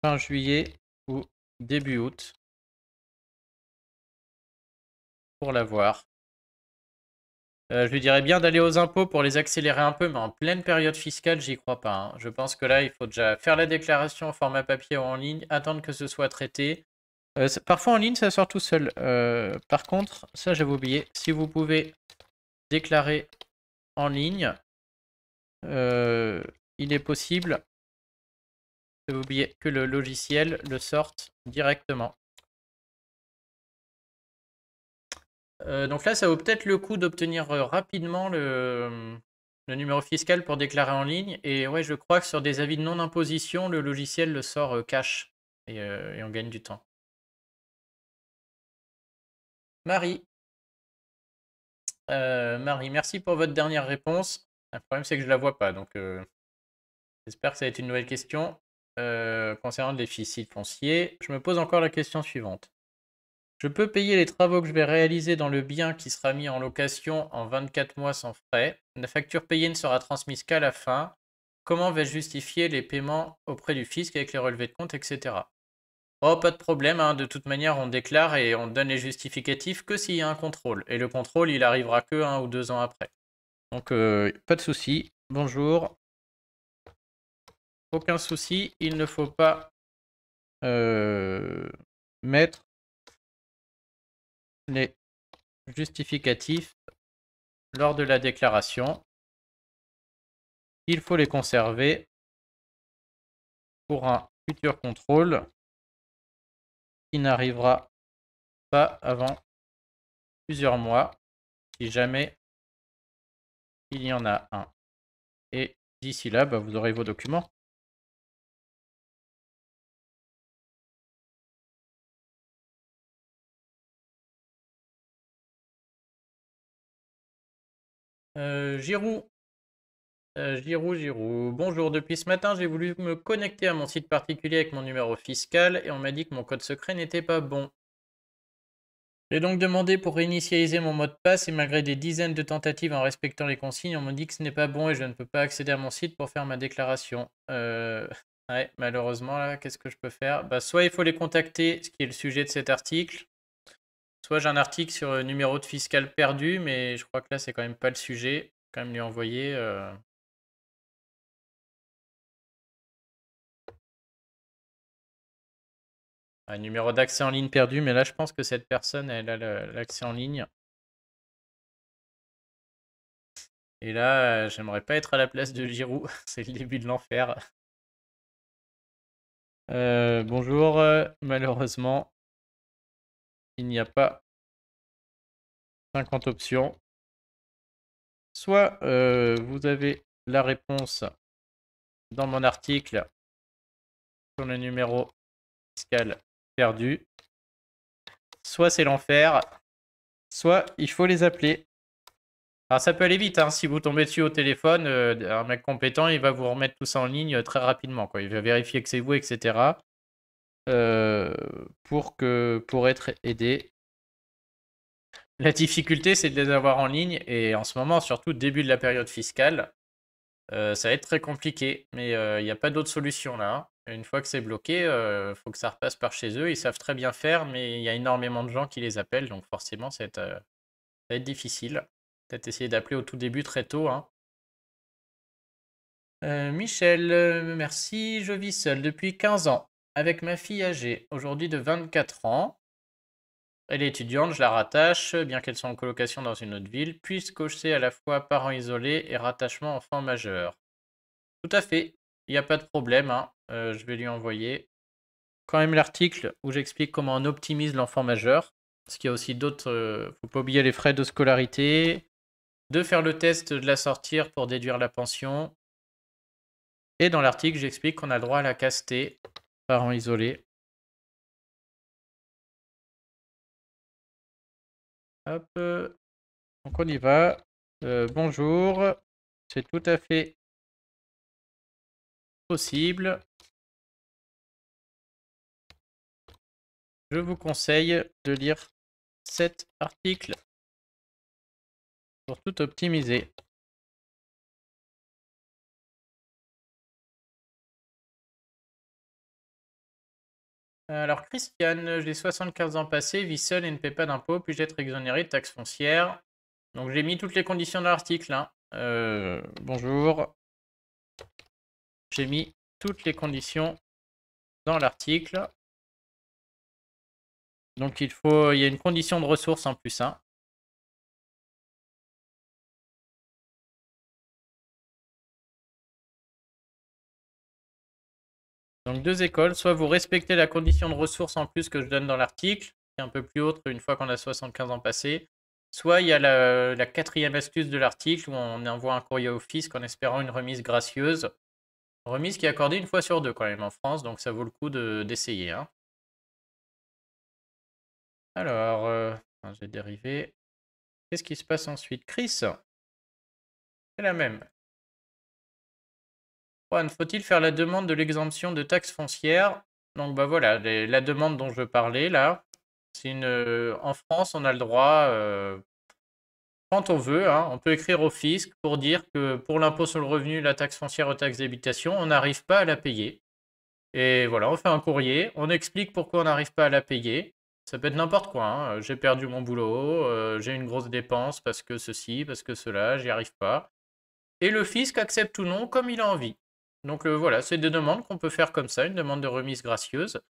fin juillet ou début août pour l'avoir. Je lui dirais bien d'aller aux impôts pour les accélérer un peu, mais en pleine période fiscale, j'y crois pas, hein. Je pense que là, il faut déjà faire la déclaration en format papier ou en ligne, attendre que ce soit traité. Parfois en ligne, ça sort tout seul. Par contre, ça j'avais oublié, si vous pouvez déclarer en ligne, il est possible, j'avais oublié, que le logiciel le sorte directement. Donc là, ça vaut peut-être le coup d'obtenir rapidement le numéro fiscal pour déclarer en ligne. Et ouais, je crois que sur des avis de non-imposition, le logiciel le sort cash et on gagne du temps. Marie. Marie, merci pour votre dernière réponse. Le problème, c'est que je la vois pas, donc j'espère que ça va être une nouvelle question. Concernant le déficit foncier, je me pose encore la question suivante. Je peux payer les travaux que je vais réaliser dans le bien qui sera mis en location en 24 mois sans frais. La facture payée ne sera transmise qu'à la fin. Comment vais-je justifier les paiements auprès du fisc avec les relevés de compte, etc. Oh, pas de problème, hein. De toute manière, on déclare et on donne les justificatifs que s'il y a un contrôle. Et le contrôle, il arrivera que 1 ou 2 ans après. Donc, pas de souci. Bonjour. Aucun souci, il ne faut pas mettre les justificatifs lors de la déclaration. Il faut les conserver pour un futur contrôle qui n'arrivera pas avant plusieurs mois, si jamais il y en a un. Et d'ici là, bah, vous aurez vos documents. Giroud. Giroud. Bonjour, depuis ce matin, j'ai voulu me connecter à mon site particulier avec mon numéro fiscal et on m'a dit que mon code secret n'était pas bon. J'ai donc demandé pour réinitialiser mon mot de passe et malgré des dizaines de tentatives en respectant les consignes, on me dit que ce n'est pas bon et je ne peux pas accéder à mon site pour faire ma déclaration. Ouais, malheureusement, là, qu'est-ce que je peux faire? Bah, soit il faut les contacter, ce qui est le sujet de cet article, soit j'ai un article sur le numéro de fiscal perdu, mais je crois que là, c'est quand même pas le sujet. Quand même lui envoyer. Un numéro d'accès en ligne perdu, mais là, je pense que cette personne, elle a l'accès en ligne. Et là, j'aimerais pas être à la place de Giroud, c'est le début de l'enfer. Bonjour, malheureusement, il n'y a pas 50 options. soit vous avez la réponse dans mon article sur le numéro fiscal perdu, soit c'est l'enfer, soit il faut les appeler. Alors ça peut aller vite, hein. Si vous tombez dessus au téléphone, un mec compétent, il va vous remettre tout ça en ligne très rapidement, quoi. Il va vérifier que c'est vous, etc. Pour être aidé. La difficulté, c'est de les avoir en ligne, et en ce moment, surtout début de la période fiscale, ça va être très compliqué, mais il n'y a pas d'autre solution là, hein. Une fois que c'est bloqué, faut que ça repasse par chez eux. Ils savent très bien faire, mais il y a énormément de gens qui les appellent, donc forcément, ça va être difficile. Peut-être essayer d'appeler au tout début très tôt, hein. Michel, merci. Je vis seul depuis 15 ans, avec ma fille âgée, aujourd'hui de 24 ans. Elle est étudiante, je la rattache, bien qu'elle soit en colocation dans une autre ville. Puis-je cocher à la fois parents isolés et rattachement enfant majeur? Tout à fait, il n'y a pas de problème, hein. Je vais lui envoyer quand même l'article où j'explique comment on optimise l'enfant majeur. Parce qu'il y a aussi d'autres. Faut pas oublier les frais de scolarité, de faire le test de la sortir pour déduire la pension. Et dans l'article, j'explique qu'on a le droit à la casse-T, parents isolés. Hop, donc on y va. Bonjour, c'est tout à fait possible. Je vous conseille de lire cet article pour tout optimiser. Alors Christiane, j'ai 75 ans passés, vis seule et ne paie pas d'impôts, puis-je être exonéré de taxes foncières? Donc j'ai mis toutes les conditions dans l'article, hein. Bonjour. J'ai mis toutes les conditions dans l'article. Donc il y a une condition de ressources en plus, hein. Donc 2 écoles, soit vous respectez la condition de ressources en plus que je donne dans l'article, qui est un peu plus haute une fois qu'on a 75 ans passés, soit il y a la 4e astuce de l'article où on envoie un courrier au fisc en espérant une remise gracieuse. Remise qui est accordée une fois sur deux quand même en France, donc ça vaut le coup d'essayer, hein. Alors, j'ai dérivé. Qu'est-ce qui se passe ensuite? Chris, c'est la même. Juan, faut-il faire la demande de l'exemption de taxes foncières? Donc bah voilà, la demande dont je parlais là, c'est en France, on a le droit, quand on veut, hein, on peut écrire au fisc pour dire que pour l'impôt sur le revenu, la taxe foncière ou taxe d'habitation, on n'arrive pas à la payer. Et voilà, on fait un courrier, on explique pourquoi on n'arrive pas à la payer. Ça peut être n'importe quoi, hein. J'ai perdu mon boulot, j'ai une grosse dépense parce que ceci, parce que cela, j'y arrive pas. Et le fisc accepte ou non comme il a envie. Donc voilà, c'est des demandes qu'on peut faire comme ça, une demande de remise gracieuse.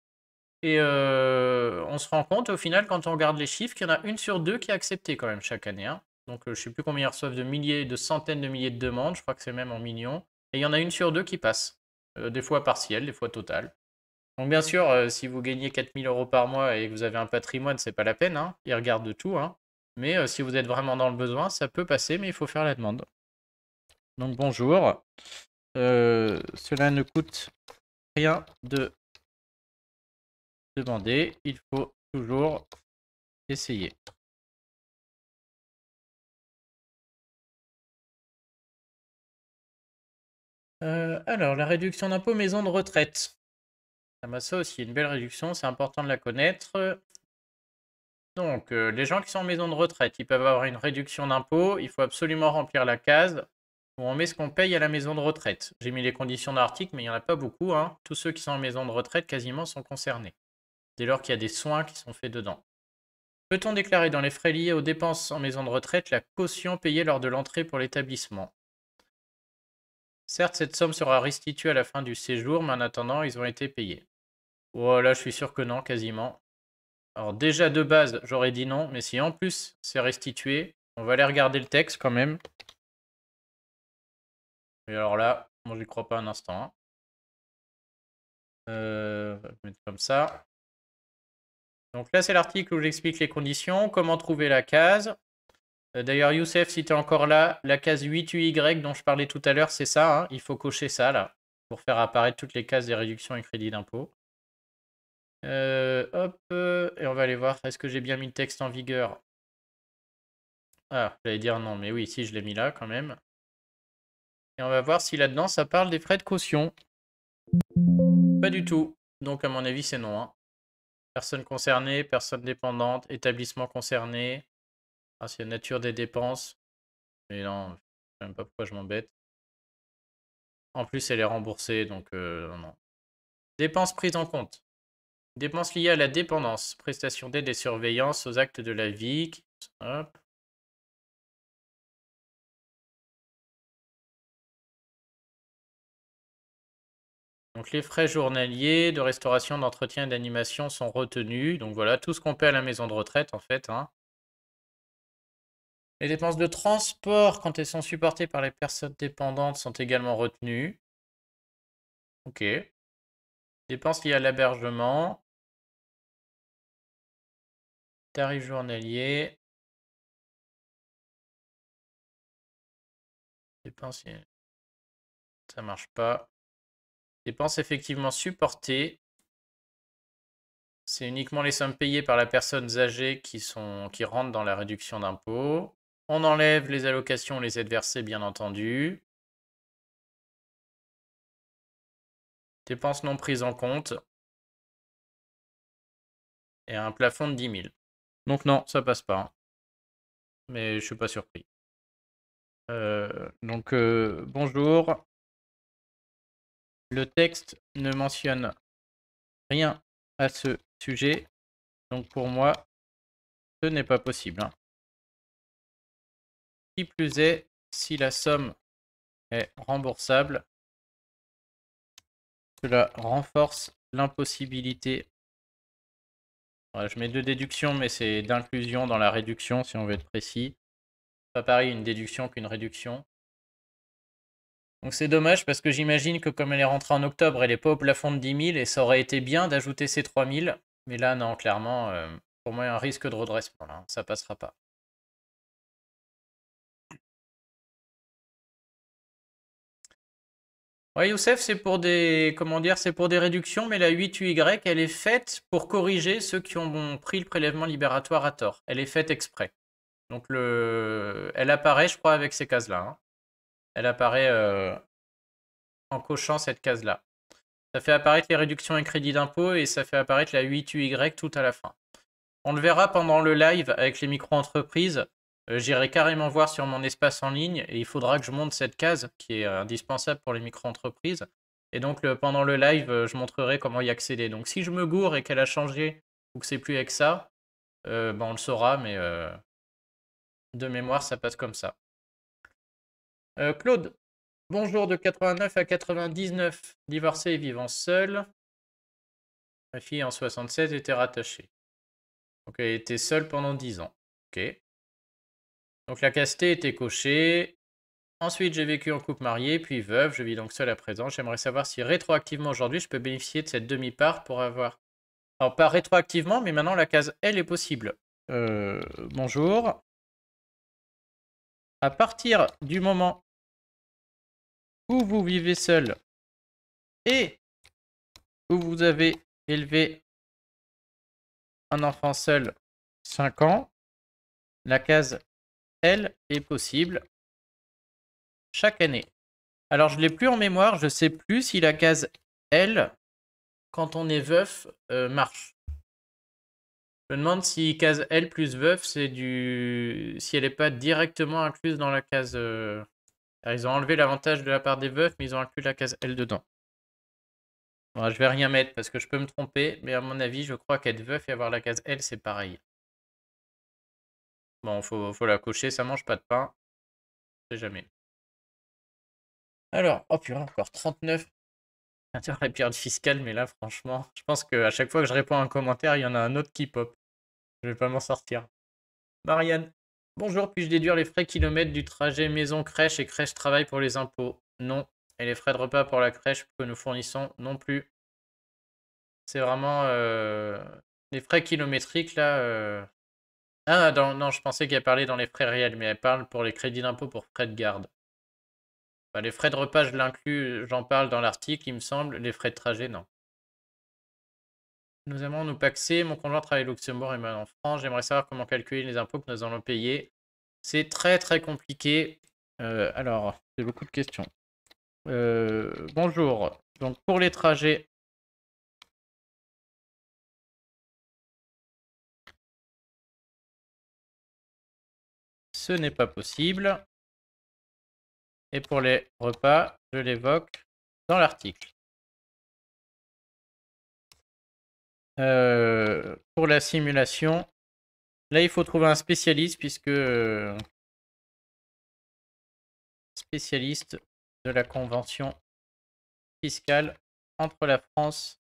Et on se rend compte au final, quand on regarde les chiffres, qu'il y en a une sur deux qui est acceptée quand même chaque année, hein. Donc je ne sais plus combien ils reçoivent de milliers, de centaines de milliers de demandes, je crois que c'est même en millions. Et il y en a une sur deux qui passe. Des fois partielle, des fois totale. Donc bien sûr, si vous gagnez 4 000 € par mois et que vous avez un patrimoine, c'est pas la peine, hein. Ils regardent de tout, hein. Mais si vous êtes vraiment dans le besoin, ça peut passer, mais il faut faire la demande. Donc bonjour. Cela ne coûte rien de demander. Il faut toujours essayer. Alors, la réduction d'impôt maison de retraite. Ah bah ça aussi, une belle réduction, c'est important de la connaître. Donc, les gens qui sont en maison de retraite, ils peuvent avoir une réduction d'impôt. Il faut absolument remplir la case où on met ce qu'on paye à la maison de retraite. J'ai mis les conditions de l'article, mais il n'y en a pas beaucoup, hein. Tous ceux qui sont en maison de retraite, quasiment, sont concernés, dès lors qu'il y a des soins qui sont faits dedans. Peut-on déclarer dans les frais liés aux dépenses en maison de retraite la caution payée lors de l'entrée pour l'établissement? Certes, cette somme sera restituée à la fin du séjour, mais en attendant, ils ont été payés. Voilà, je suis sûr que non, quasiment. Alors déjà, de base, j'aurais dit non, mais si en plus c'est restitué, on va aller regarder le texte quand même. Et alors là, moi j'y crois pas un instant, hein. On va mettre comme ça. Donc là, c'est l'article où j'explique les conditions, comment trouver la case. D'ailleurs, Youssef, si tu es encore là, la case 8UY dont je parlais tout à l'heure, c'est ça, hein, il faut cocher ça, là, pour faire apparaître toutes les cases des réductions et crédits d'impôt. Hop, et on va aller voir, est-ce que j'ai bien mis le texte en vigueur? Ah, j'allais dire non, mais oui, si, je l'ai mis là, quand même. Et on va voir si là-dedans, ça parle des frais de caution. Pas du tout. Donc, à mon avis, c'est non, hein. Personne concernée, personne dépendante, établissement concerné. Ah, c'est la nature des dépenses. Mais non, je sais même pas pourquoi je m'embête. En plus, elle est remboursée, donc non, non. Dépenses prises en compte. Dépenses liées à la dépendance. Prestations d'aide et surveillance aux actes de la vie. Hop. Donc les frais journaliers de restauration, d'entretien et d'animation sont retenus. Donc voilà, tout ce qu'on paie à la maison de retraite en fait, hein. Les dépenses de transport, quand elles sont supportées par les personnes dépendantes, sont également retenues. Ok. Dépenses liées à l'hébergement. Tarif journalier. Dépenses, ça marche pas. Dépenses effectivement supportées. C'est uniquement les sommes payées par la personne âgée qui rentrent dans la réduction d'impôt. On enlève les allocations, les aides versées, bien entendu. Dépenses non prises en compte. Et un plafond de 10 000. Donc non, ça passe pas, hein. Mais je suis pas surpris. Bonjour. Le texte ne mentionne rien à ce sujet. Donc pour moi, ce n'est pas possible, hein. Qui plus est, si la somme est remboursable, cela renforce l'impossibilité. Voilà, je mets 2 déductions, mais c'est d'inclusion dans la réduction, si on veut être précis. Pas pareil une déduction qu'une réduction. Donc c'est dommage parce que j'imagine que comme elle est rentrée en octobre, elle n'est pas au plafond de 10 000 et ça aurait été bien d'ajouter ces 3 000. Mais là, non, clairement, pour moi, il y a un risque de redressement, là, ça passera pas. Ouais, Youssef, c'est pour des, comment dire, c'est pour des réductions, mais la 8UY, elle est faite pour corriger ceux qui ont pris le prélèvement libératoire à tort. Elle est faite exprès. Donc elle apparaît, je crois, avec ces cases-là, hein. Elle apparaît en cochant cette case-là. Ça fait apparaître les réductions et crédits d'impôt et ça fait apparaître la 8UY tout à la fin. On le verra pendant le live avec les micro-entreprises. J'irai carrément voir sur mon espace en ligne et il faudra que je monte cette case qui est indispensable pour les micro-entreprises. Et donc pendant le live, je montrerai comment y accéder. Donc si je me gourre et qu'elle a changé ou que c'est plus avec ça, ben, on le saura, mais de mémoire, ça passe comme ça. Claude, bonjour, de 89 à 99, divorcé et vivant seul. Ma fille en 76 était rattachée. Donc elle était seule pendant 10 ans. Ok. Donc la case T était cochée. Ensuite, j'ai vécu en couple marié, puis veuve. Je vis donc seule à présent. J'aimerais savoir si rétroactivement aujourd'hui, je peux bénéficier de cette demi-part pour avoir... Alors pas rétroactivement, mais maintenant la case L est possible. Bonjour. À partir du moment où vous vivez seul et où vous avez élevé un enfant seul 5 ans, la case L est possible chaque année. Alors, je ne l'ai plus en mémoire, je ne sais plus si la case L, quand on est veuf, marche. Je me demande si case L plus veuf, c'est du... si elle n'est pas directement incluse dans la case... Alors, ils ont enlevé l'avantage de la part des veufs, mais ils ont inclus la case L dedans. Bon, je vais rien mettre parce que je peux me tromper, mais à mon avis, je crois qu'être veuf et avoir la case L, c'est pareil. Bon, faut la cocher, ça mange pas de pain. Je sais jamais. Alors, oh purée, encore 39. La période fiscale, mais là, franchement, je pense qu'à chaque fois que je réponds à un commentaire, il y en a un autre qui pop. Je vais pas m'en sortir. Marianne, bonjour, puis-je déduire les frais kilomètres du trajet maison-crèche et crèche-travail pour les impôts? Non. Et les frais de repas pour la crèche que nous fournissons? Non plus. C'est vraiment les frais kilométriques, là, Ah non, je pensais qu'elle parlait dans les frais réels, mais elle parle pour les crédits d'impôt pour frais de garde. Bah, les frais de repas, je l'inclus, j'en parle dans l'article, il me semble. Les frais de trajet, non. Nous aimons nous paxer. Mon conjoint travaille au Luxembourg et moi en France. J'aimerais savoir comment calculer les impôts que nous allons payer. C'est très très compliqué. Alors, j'ai beaucoup de questions. Bonjour. Donc pour les trajets, ce n'est pas possible. Et pour les repas, je l'évoque dans l'article. Pour la simulation, là il faut trouver un spécialiste puisque spécialiste de la convention fiscale entre la France.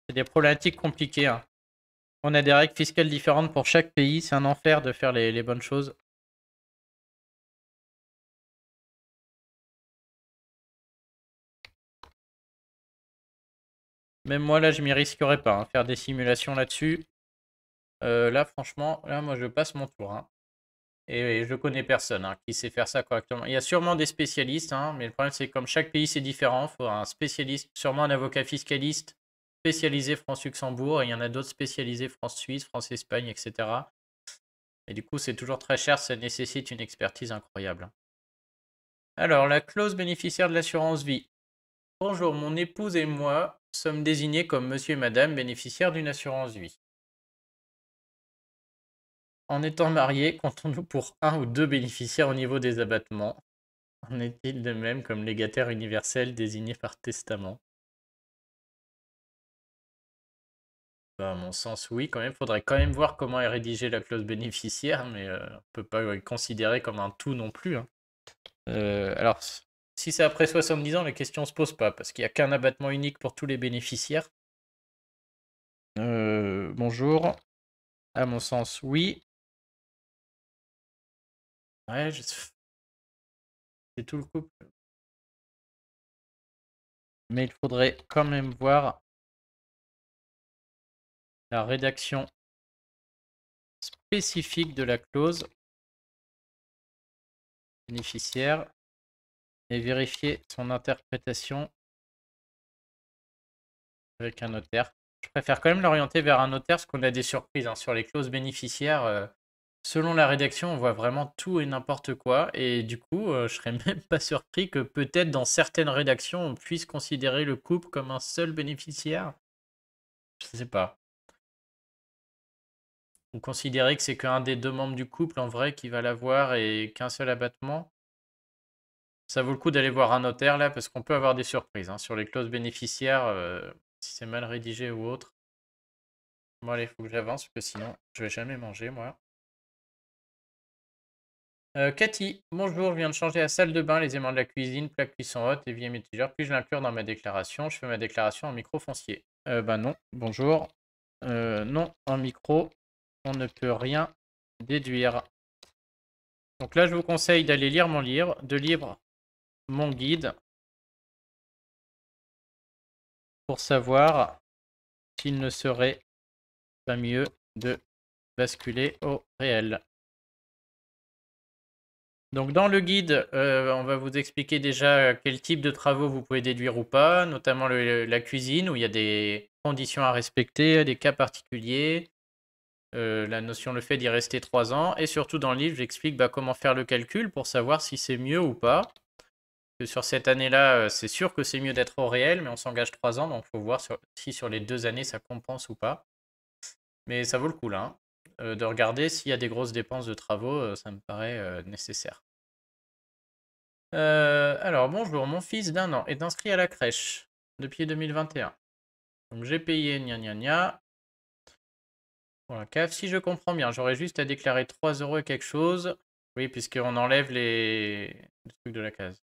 C'est des problématiques compliquées, hein. On a des règles fiscales différentes pour chaque pays. C'est un enfer de faire les bonnes choses. Même moi, là, je m'y risquerais pas, hein, faire des simulations là-dessus. Là, franchement, là, moi, je passe mon tour, hein. Et je connais personne, hein, qui sait faire ça correctement. Il y a sûrement des spécialistes, hein, mais le problème, c'est que comme chaque pays, c'est différent. Il faut un spécialiste, sûrement un avocat fiscaliste spécialisé France-Luxembourg. Et il y en a d'autres spécialisés France-Suisse, France-Espagne, etc. Et du coup, c'est toujours très cher. Ça nécessite une expertise incroyable, hein. Alors, la clause bénéficiaire de l'assurance vie. Bonjour, mon épouse et moi sommes désignés comme monsieur et madame bénéficiaires d'une assurance vie. En étant mariés, comptons-nous pour un ou deux bénéficiaires au niveau des abattements? En est-il de même comme légataire universel désigné par testament? Bah, à mon sens, oui, quand même. Faudrait quand même voir comment est rédigée la clause bénéficiaire, mais on peut pas le considérer comme un tout non plus, hein. Alors, si c'est après 70 ans, la question se pose pas, parce qu'il n'y a qu'un abattement unique pour tous les bénéficiaires. Bonjour. À mon sens, oui. Ouais, c'est tout le couple. Mais il faudrait quand même voir la rédaction spécifique de la clause bénéficiaire et vérifier son interprétation avec un notaire. Je préfère quand même l'orienter vers un notaire parce qu'on a des surprises, hein, sur les clauses bénéficiaires. Selon la rédaction, on voit vraiment tout et n'importe quoi. Et du coup, je serais même pas surpris que peut-être dans certaines rédactions, on puisse considérer le couple comme un seul bénéficiaire. Je sais pas. Ou considérer que c'est qu'un des deux membres du couple en vrai qui va l'avoir et qu'un seul abattement. Ça vaut le coup d'aller voir un notaire là parce qu'on peut avoir des surprises, hein, sur les clauses bénéficiaires, si c'est mal rédigé ou autre. Bon allez, faut que j'avance parce que sinon je vais jamais manger moi. Cathy, bonjour, je viens de changer la salle de bain, les aimants de la cuisine, plaque cuisson haute, évier mitigeur. Puis-je l'inclure dans ma déclaration? Je fais ma déclaration en micro foncier. Bah non, bonjour. Non, en micro, on ne peut rien déduire. Donc là, je vous conseille d'aller lire mon livre, de lire mon guide pour savoir s'il ne serait pas mieux de basculer au réel. Donc dans le guide, on va vous expliquer déjà quel type de travaux vous pouvez déduire ou pas, notamment la cuisine où il y a des conditions à respecter, des cas particuliers, la notion, le fait d'y rester 3 ans, et surtout dans le livre, j'explique comment faire le calcul pour savoir si c'est mieux ou pas. Que sur cette année-là, c'est sûr que c'est mieux d'être au réel, mais on s'engage 3 ans, donc il faut voir si sur les 2 années ça compense ou pas. Mais ça vaut le coup là, hein, de regarder s'il y a des grosses dépenses de travaux, ça me paraît nécessaire. Alors bonjour, mon fils d'1 an est inscrit à la crèche depuis 2021. Donc j'ai payé gna gna gna pour la CAF. Si je comprends bien, j'aurais juste à déclarer 3 € et quelque chose. Oui, puisqu'on enlève les trucs de la case.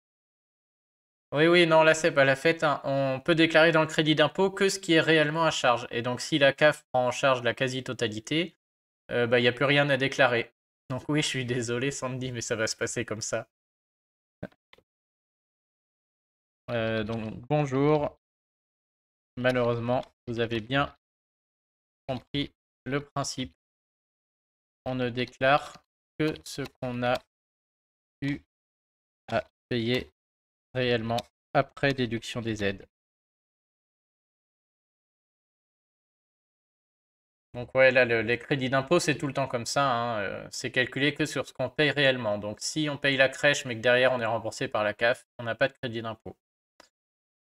Oui, oui, non, là c'est pas la fête, hein. On peut déclarer dans le crédit d'impôt que ce qui est réellement à charge. Et donc si la CAF prend en charge la quasi-totalité, il n'y a plus rien à déclarer. Donc oui, je suis désolé Sandy, mais ça va se passer comme ça. Donc bonjour. Malheureusement, vous avez bien compris le principe. on ne déclare que ce qu'on a eu à payer réellement après déduction des aides. Donc ouais, là, les crédits d'impôt, c'est tout le temps comme ça, hein, c'est calculé que sur ce qu'on paye réellement. Donc si on paye la crèche, mais que derrière on est remboursé par la CAF, on n'a pas de crédit d'impôt.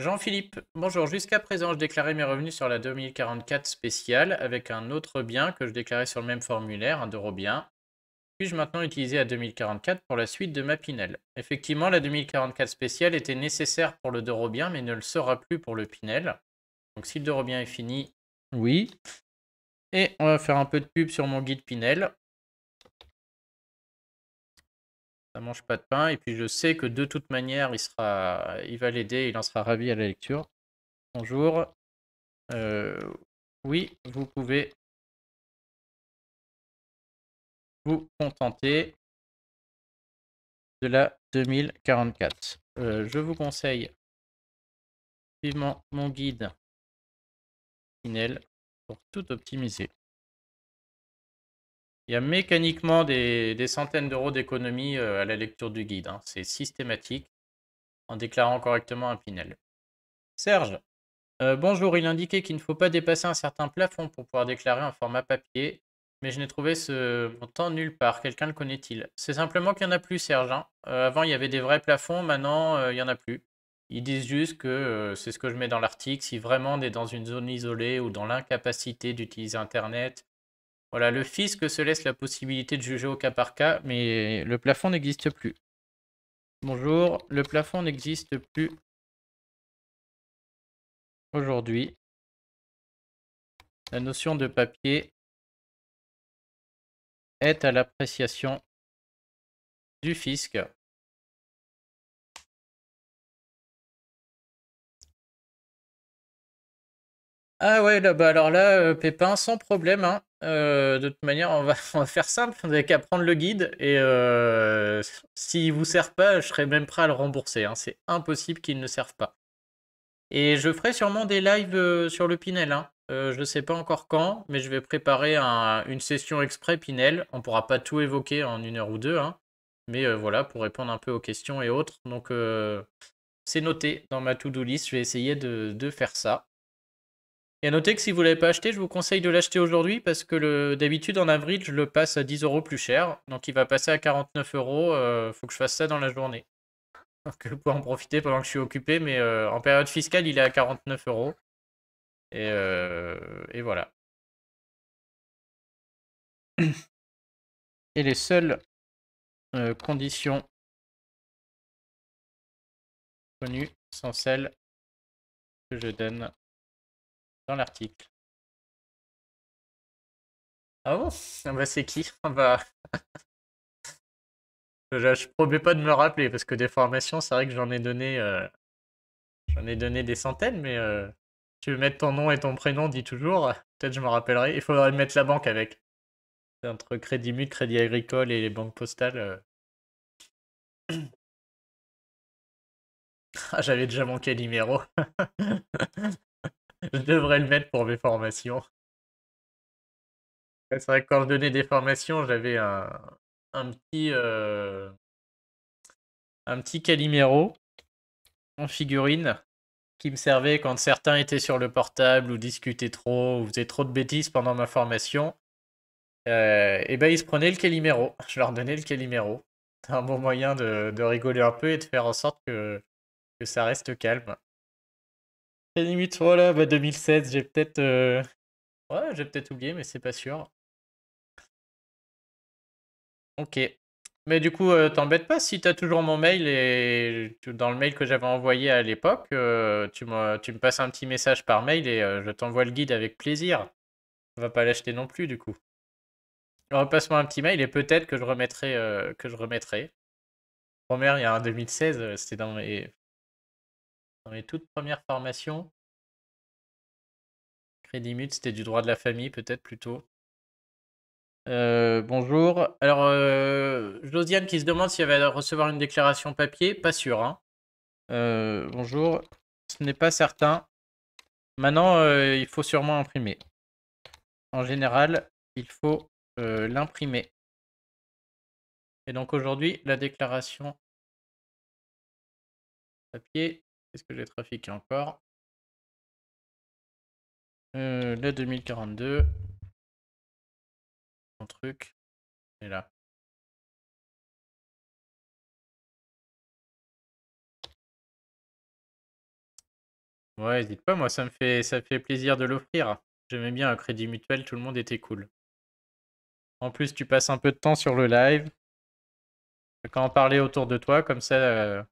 Jean-Philippe, bonjour. Jusqu'à présent, je déclarais mes revenus sur la 2044 spéciale avec un autre bien que je déclarais sur le même formulaire, un Dorobien. Puis-je maintenant utiliser la 2044 pour la suite de ma Pinel? Effectivement, la 2044 spéciale était nécessaire pour le Dorobien, mais ne le sera plus pour le Pinel. Donc si le Dorobien est fini, oui. Et on va faire un peu de pub sur mon guide Pinel. Ça mange pas de pain. Et puis je sais que de toute manière, il va l'aider, il en sera ravi à la lecture. Bonjour. Oui, vous pouvez vous contenter de la 2044. Je vous conseille vivement mon guide Pinel pour tout optimiser. Il y a mécaniquement des centaines d'euros d'économie à la lecture du guide. Hein. C'est systématique en déclarant correctement un Pinel. Serge, bonjour, il indiquait qu'il ne faut pas dépasser un certain plafond pour pouvoir déclarer en format papier, mais je n'ai trouvé ce montant nulle part. Quelqu'un le connaît-il? C'est simplement qu'il n'y en a plus, Serge. Hein. Avant, il y avait des vrais plafonds, maintenant, il n'y en a plus. Ils disent juste que, c'est ce que je mets dans l'article, si vraiment on est dans une zone isolée ou dans l'incapacité d'utiliser Internet, voilà, le fisc se laisse la possibilité de juger au cas par cas, mais le plafond n'existe plus. Bonjour, le plafond n'existe plus aujourd'hui. La notion de papier est à l'appréciation du fisc. Ah ouais, là, bah alors là, Pépin, sans problème. Hein. De toute manière, on va faire simple. Vous n'avez qu'à prendre le guide et s'il vous sert pas, je serais même prêt à le rembourser. Hein. C'est impossible qu'il ne serve pas. Et je ferai sûrement des lives sur le Pinel. Hein. Je ne sais pas encore quand, mais je vais préparer une session exprès Pinel. On ne pourra pas tout évoquer en 1 heure ou 2, hein. Mais voilà, pour répondre un peu aux questions et autres. Donc c'est noté dans ma to-do list. Je vais essayer de faire ça. Et à noter que si vous ne l'avez pas acheté, je vous conseille de l'acheter aujourd'hui parce que d'habitude en avril, je le passe à 10 € plus cher. Donc il va passer à 49 €. Faut que je fasse ça dans la journée. Donc je peux en profiter pendant que je suis occupé, mais en période fiscale, il est à 49 €. Et voilà. Et les seules conditions connues sont celles que je donne dans l'article. Ah bon? Ah bah c'est qui? Ah bah... je promets pas de me rappeler, parce que des formations, c'est vrai que j'en ai donné des centaines, mais tu veux mettre ton nom et ton prénom, dis toujours, peut-être je me rappellerai. Il faudrait mettre la banque avec. Entre Crédit Mutuel, Crédit Agricole et les banques postales. Ah, j'avais déjà mon numéro. Je devrais le mettre pour mes formations. C'est vrai que quand je donnais des formations, j'avais un petit Calimero en figurine qui me servait quand certains étaient sur le portable ou discutaient trop ou faisaient trop de bêtises pendant ma formation. Et ben ils se prenaient le Calimero. Je leur donnais le Calimero. C'est un bon moyen de rigoler un peu et de faire en sorte que ça reste calme. La limite, voilà, bah 2016, j'ai peut-être ouais, j'ai peut-être oublié, mais c'est pas sûr. Ok. Mais du coup, t'embête pas si t'as toujours mon mail et dans le mail que j'avais envoyé à l'époque, tu me passes un petit message par mail et je t'envoie le guide avec plaisir. On va pas l'acheter non plus du coup. Repasse-moi un petit mail et peut-être que je remettrai. Première, il y a un 2016, c'était dans mes toutes premières formations. Crédit Mutuel, c'était du droit de la famille, peut-être plutôt. Bonjour. Alors, Josiane qui se demande si elle va recevoir une déclaration papier, pas sûr. Hein. Bonjour. Ce n'est pas certain. Maintenant, il faut sûrement imprimer. En général, il faut l'imprimer. Et donc aujourd'hui, la déclaration papier, qu'est-ce que j'ai trafiqué encore? La 2042, mon truc est là. Ouais, n'hésite pas, moi ça me fait plaisir de l'offrir. J'aimais bien un crédit mutuel, tout le monde était cool. En plus, tu passes un peu de temps sur le live, quand on parlait autour de toi, comme ça,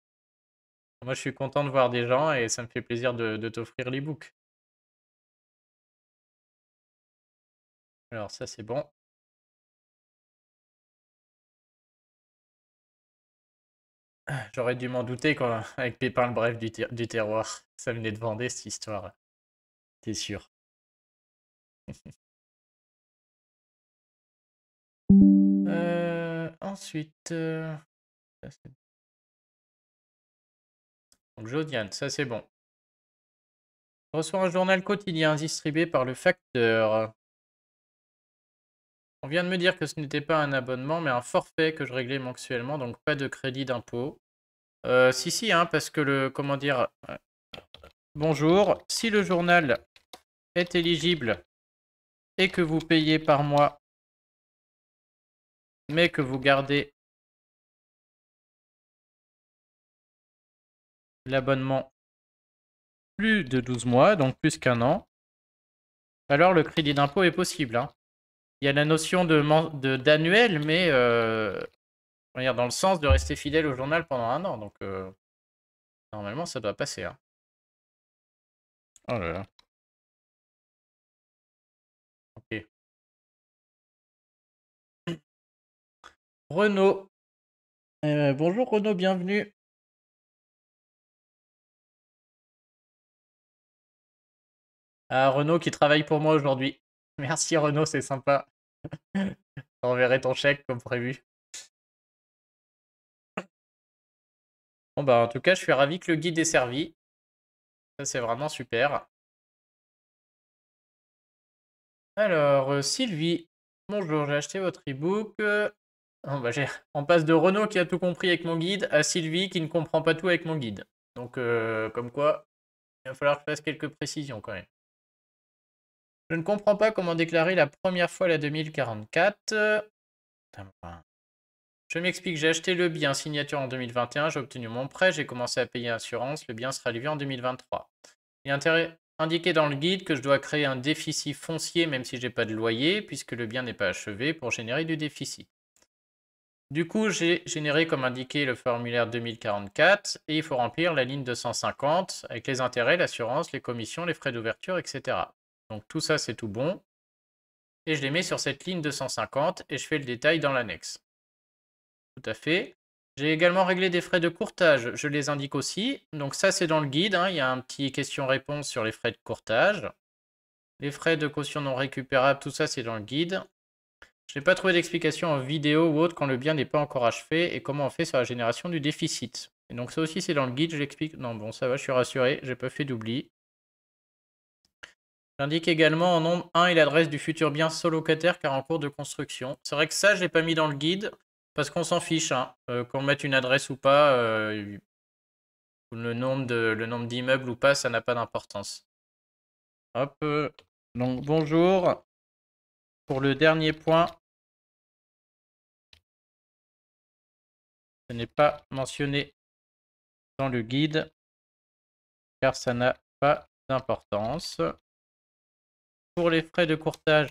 moi je suis content de voir des gens et ça me fait plaisir de t'offrir l'e-book. Alors ça c'est bon. J'aurais dû m'en douter quand, avec Pépin le bref du terroir. Ça venait de Vendée cette histoire. T'es sûr. Ensuite, donc Josiane, ça c'est bon. Je reçois un journal quotidien distribué par le facteur. On vient de me dire que ce n'était pas un abonnement, mais un forfait que je réglais mensuellement, donc pas de crédit d'impôt. Si, hein, parce que comment dire, bonjour, si le journal est éligible et que vous payez par mois, mais que vous gardez l'abonnement plus de 12 mois, donc plus qu'un an, alors le crédit d'impôt est possible, hein. Il y a la notion d'annuel, mais dans le sens de rester fidèle au journal pendant un an, donc normalement ça doit passer, hein. Oh là là. Ok. Renaud. Bonjour Renaud, bienvenue. Ah, Renaud qui travaille pour moi aujourd'hui. Merci Renaud, c'est sympa. J'enverrai ton chèque comme prévu. Bon bah en tout cas, je suis ravi que le guide ait servi. Ça c'est vraiment super. Alors, Sylvie, bonjour, j'ai acheté votre e-book. On passe de Renaud qui a tout compris avec mon guide à Sylvie qui ne comprend pas tout avec mon guide. Donc, comme quoi, il va falloir que je fasse quelques précisions quand même. Je ne comprends pas comment déclarer la première fois la 2044. Je m'explique, j'ai acheté le bien signature en 2021, j'ai obtenu mon prêt, j'ai commencé à payer l'assurance, le bien sera livré en 2023. Il est indiqué dans le guide que je dois créer un déficit foncier même si j'ai pas de loyer, puisque le bien n'est pas achevé, pour générer du déficit. Du coup, j'ai généré comme indiqué le formulaire 2044 et il faut remplir la ligne 250 avec les intérêts, l'assurance, les commissions, les frais d'ouverture, etc. Donc tout ça, c'est tout bon. Et je les mets sur cette ligne 250 et je fais le détail dans l'annexe. Tout à fait. J'ai également réglé des frais de courtage, je les indique aussi. Donc ça, c'est dans le guide, hein. Il y a un petit question-réponse sur les frais de courtage. Les frais de caution non récupérables, tout ça, c'est dans le guide. Je n'ai pas trouvé d'explication en vidéo ou autre quand le bien n'est pas encore achevé et comment on fait sur la génération du déficit. Et donc ça aussi, c'est dans le guide, je l'explique. Non, bon, ça va, je suis rassuré, j'ai pas fait d'oubli. J'indique également en nombre 1 et l'adresse du futur bien solocataire car en cours de construction. C'est vrai que ça, je l'ai pas mis dans le guide parce qu'on s'en fiche, hein. Qu'on mette une adresse ou pas, le nombre d'immeubles ou pas, ça n'a pas d'importance. Hop, donc bonjour. Pour le dernier point, ce n'est pas mentionné dans le guide car ça n'a pas d'importance. Pour les frais de courtage,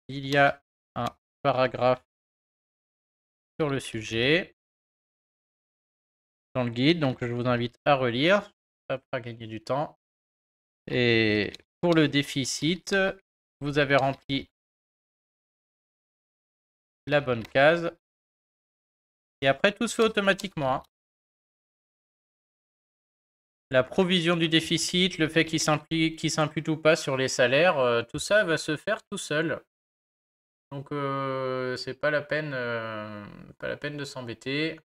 il y a un paragraphe sur le sujet dans le guide, donc je vous invite à relire, ça fera gagner du temps. Et pour le déficit, vous avez rempli la bonne case. Et après, tout se fait automatiquement, hein. La provision du déficit, le fait qu'il s'impute ou pas sur les salaires, tout ça va se faire tout seul. Donc c'est pas la peine de s'embêter.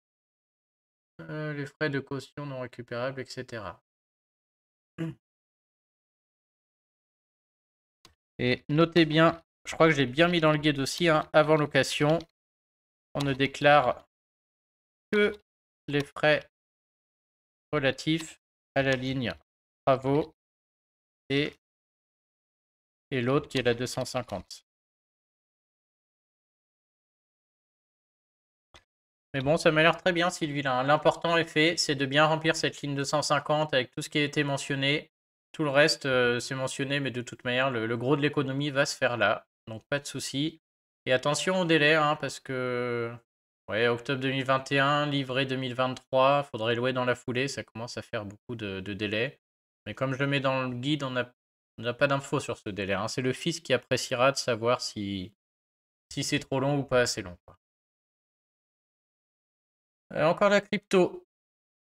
Les frais de caution non récupérables, etc. Et notez bien, je crois que j'ai bien mis dans le guide aussi, hein, avant location, on ne déclare que les frais relatifs à la ligne travaux et l'autre qui est la 250. Mais bon, ça m'a l'air très bien, Sylvie, là, hein. L'important est fait, c'est de bien remplir cette ligne 250 avec tout ce qui a été mentionné. Tout le reste, c'est mentionné, mais de toute manière, le gros de l'économie va se faire là. Donc pas de souci. Et attention au délai, hein, parce que ouais, octobre 2021, livré 2023, faudrait louer dans la foulée, ça commence à faire beaucoup de délais. Mais comme je le mets dans le guide, on n'a pas d'infos sur ce délai, hein. C'est le fisc qui appréciera de savoir si c'est trop long ou pas assez long, quoi. Encore la crypto.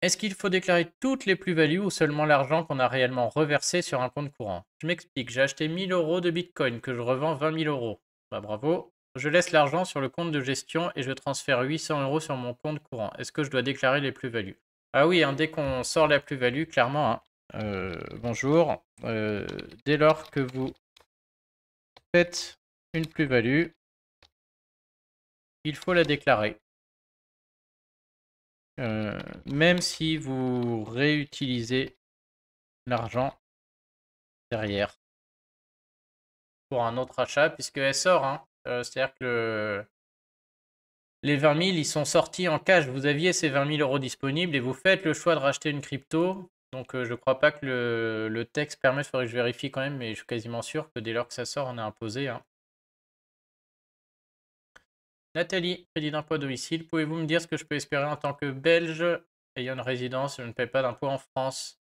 Est-ce qu'il faut déclarer toutes les plus-values ou seulement l'argent qu'on a réellement reversé sur un compte courant? Je m'explique, j'ai acheté 1000 euros de Bitcoin que je revends 20 000 euros. Bah bravo. Je laisse l'argent sur le compte de gestion et je transfère 800 euros sur mon compte courant. Est-ce que je dois déclarer les plus-values? Ah oui, hein, dès qu'on sort la plus-value, clairement, hein, bonjour. Dès lors que vous faites une plus-value, il faut la déclarer. Même si vous réutilisez l'argent derrière pour un autre achat, puisqu'elle sort, hein. C'est-à-dire que les 20 000, ils sont sortis en cash. Vous aviez ces 20 000 euros disponibles et vous faites le choix de racheter une crypto. Donc je ne crois pas que le texte permet, il faudrait que je vérifie quand même, mais je suis quasiment sûr que dès lors que ça sort, on est imposé, hein. Nathalie, crédit d'impôt à domicile. Pouvez-vous me dire ce que je peux espérer en tant que Belge ayant une résidence? Je ne paie pas d'impôt en France.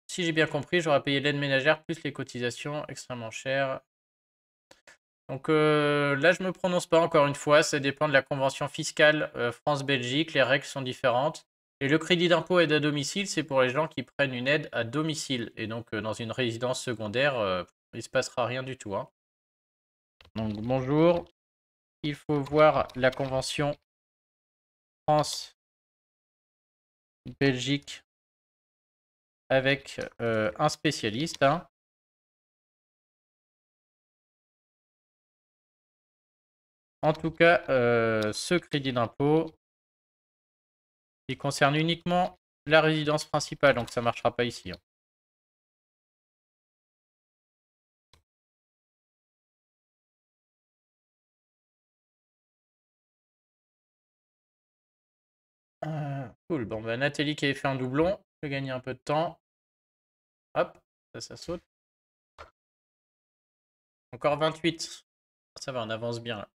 Si j'ai bien compris, j'aurai payé l'aide ménagère plus les cotisations extrêmement chères. Donc là, je ne me prononce pas encore une fois, ça dépend de la convention fiscale France-Belgique, les règles sont différentes. Et le crédit d'impôt aide à domicile, c'est pour les gens qui prennent une aide à domicile. Et donc dans une résidence secondaire, il ne se passera rien du tout, hein. Donc bonjour, il faut voir la convention France-Belgique avec un spécialiste, hein. En tout cas, ce crédit d'impôt, il concerne uniquement la résidence principale, donc ça ne marchera pas ici, hein. Cool. Bon, bah, Nathalie qui avait fait un doublon, je vais gagner un peu de temps. Hop, ça saute. Encore 28. Ça va, on avance bien là.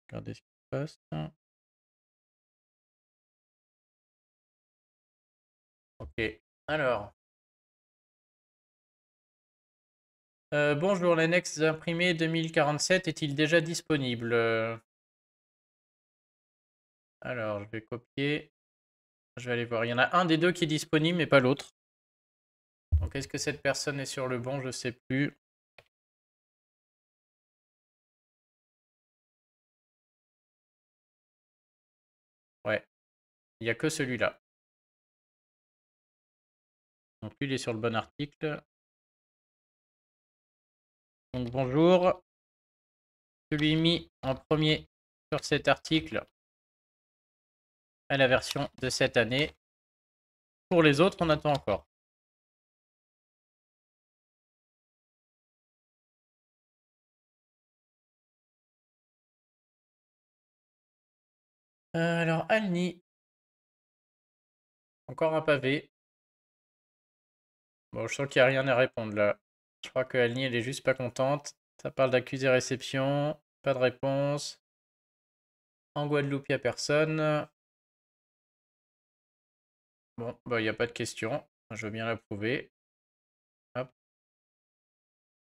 Regardez ce qui se passe. Ok, alors. Bonjour, l'annexe imprimée 2047 est-il déjà disponible? Alors, je vais copier. Je vais aller voir. Il y en a un des deux qui est disponible, mais pas l'autre. Donc, est-ce que cette personne est sur le bon? Je ne sais plus. Ouais, il n'y a que celui-là. Donc, lui, il est sur le bon article. Donc, bonjour. Celui mis en premier sur cet article à la version de cette année. Pour les autres, on attend encore. Alors, Alni. Encore un pavé. Bon, je sens qu'il n'y a rien à répondre là. Je crois que Alni, elle est juste pas contente. Ça parle d'accusé réception. Pas de réponse. En Guadeloupe, il n'y a personne. Bon, bah, il n'y a pas de question. Je veux bien l'approuver. Hop.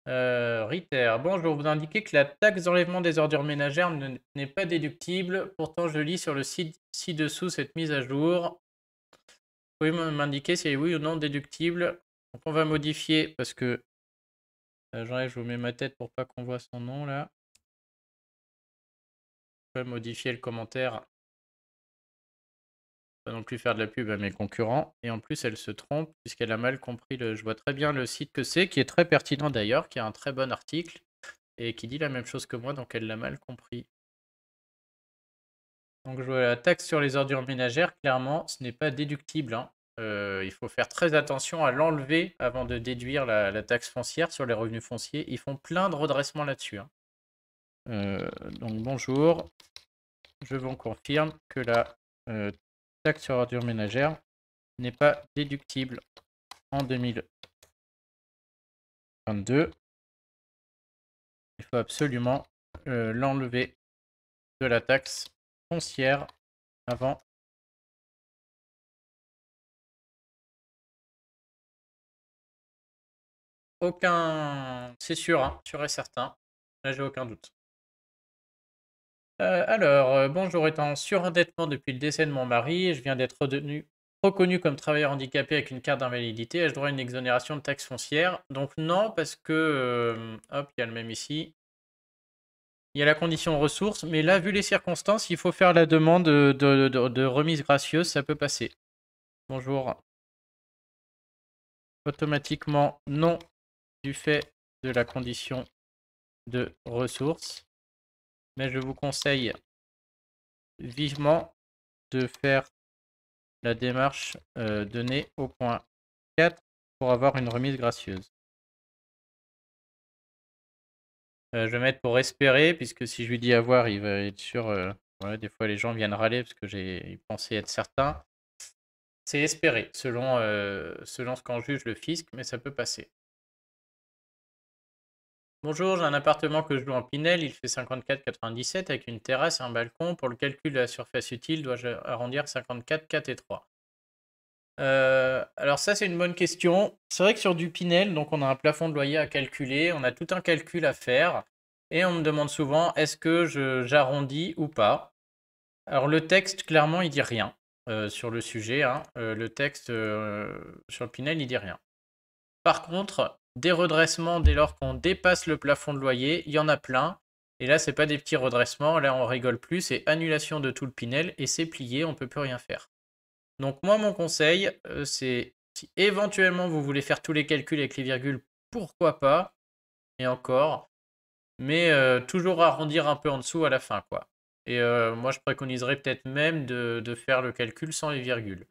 Ritter, bonjour, vous indiquez que la taxe d'enlèvement des ordures ménagères n'est pas déductible. Pourtant, je lis sur le site ci-dessous cette mise à jour. Vous pouvez m'indiquer si elle est oui ou non déductible. Donc on va modifier parce que j'enlève, je vous mets ma tête pour pas qu'on voit son nom là. On va modifier le commentaire Pas non plus faire de la pub à mes concurrents. Et en plus, elle se trompe puisqu'elle a mal compris le. Je vois très bien le site que c'est, qui est très pertinent d'ailleurs, qui a un très bon article et qui dit la même chose que moi, donc elle l'a mal compris. Donc je vois la taxe sur les ordures ménagères, clairement, ce n'est pas déductible, hein. Il faut faire très attention à l'enlever avant de déduire la taxe foncière sur les revenus fonciers. Ils font plein de redressements là-dessus, hein. Donc bonjour, je vous confirme que la taxe sur ordures ménagères n'est pas déductible en 2022. Il faut absolument l'enlever de la taxe foncière avant. Aucun. C'est sûr, hein, sûr et certain. Là, j'ai aucun doute. Alors, bonjour, étant surendettement depuis le décès de mon mari, je viens d'être reconnu comme travailleur handicapé avec une carte d'invalidité. Ai-je droit à une exonération de taxe foncière? Donc non, parce que, hop, il y a le même ici. Il y a la condition ressources, mais là, vu les circonstances, il faut faire la demande de remise gracieuse, ça peut passer. Bonjour. Automatiquement non, du fait de la condition de ressources. Mais je vous conseille vivement de faire la démarche donnée au point 4 pour avoir une remise gracieuse. Je vais mettre pour espérer, puisque si je lui dis avoir, il va être sûr. Voilà, des fois, les gens viennent râler parce que j'ai pensé être certain. C'est espérer, selon ce qu'en juge le fisc, mais ça peut passer. Bonjour, j'ai un appartement que je loue en Pinel, il fait 54,97 avec une terrasse et un balcon. Pour le calcul de la surface utile, dois-je arrondir 54, 4 et 3? Alors ça, c'est une bonne question. C'est vrai que sur du Pinel, donc on a un plafond de loyer à calculer, on a tout un calcul à faire, et on me demande souvent est-ce que j'arrondis ou pas. Alors le texte, clairement, il dit rien sur le sujet, hein. Le texte sur le Pinel, il dit rien. Par contre, des redressements dès lors qu'on dépasse le plafond de loyer, il y en a plein. Et là, c'est pas des petits redressements, là on rigole plus, c'est annulation de tout le Pinel et c'est plié, on peut plus rien faire. Donc moi, mon conseil, c'est si éventuellement vous voulez faire tous les calculs avec les virgules, pourquoi pas, et encore, mais toujours arrondir un peu en dessous à la fin, quoi. Et moi, je préconiserais peut-être même de faire le calcul sans les virgules.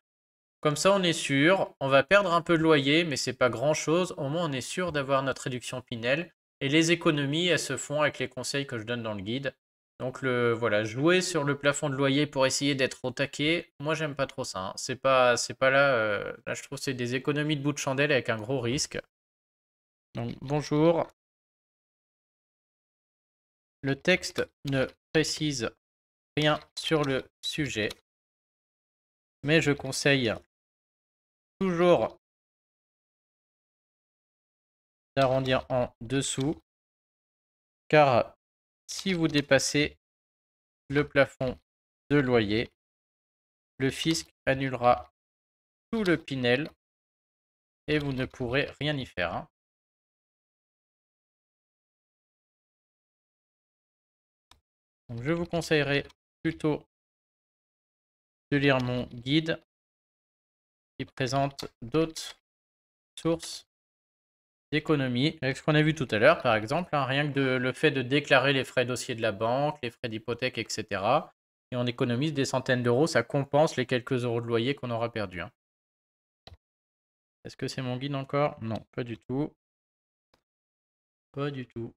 Comme ça, on est sûr, on va perdre un peu de loyer, mais c'est pas grand-chose. Au moins, on est sûr d'avoir notre réduction Pinel. Et les économies, elles se font avec les conseils que je donne dans le guide. Donc voilà, jouer sur le plafond de loyer pour essayer d'être au taquet, moi j'aime pas trop ça, hein. C'est pas là, là je trouve que c'est des économies de bout de chandelle avec un gros risque. Donc bonjour. Le texte ne précise rien sur le sujet, mais je conseille toujours d'arrondir en dessous, car si vous dépassez le plafond de loyer, le fisc annulera tout le Pinel et vous ne pourrez rien y faire, hein. Donc je vous conseillerais plutôt de lire mon guide qui présente d'autres sources d'économie, avec ce qu'on a vu tout à l'heure par exemple, hein, rien que le fait de déclarer les frais dossiers de la banque, les frais d'hypothèque, etc. Et on économise des centaines d'euros, ça compense les quelques euros de loyer qu'on aura perdu, hein. Est-ce que c'est mon guide encore? Non, pas du tout. Pas du tout.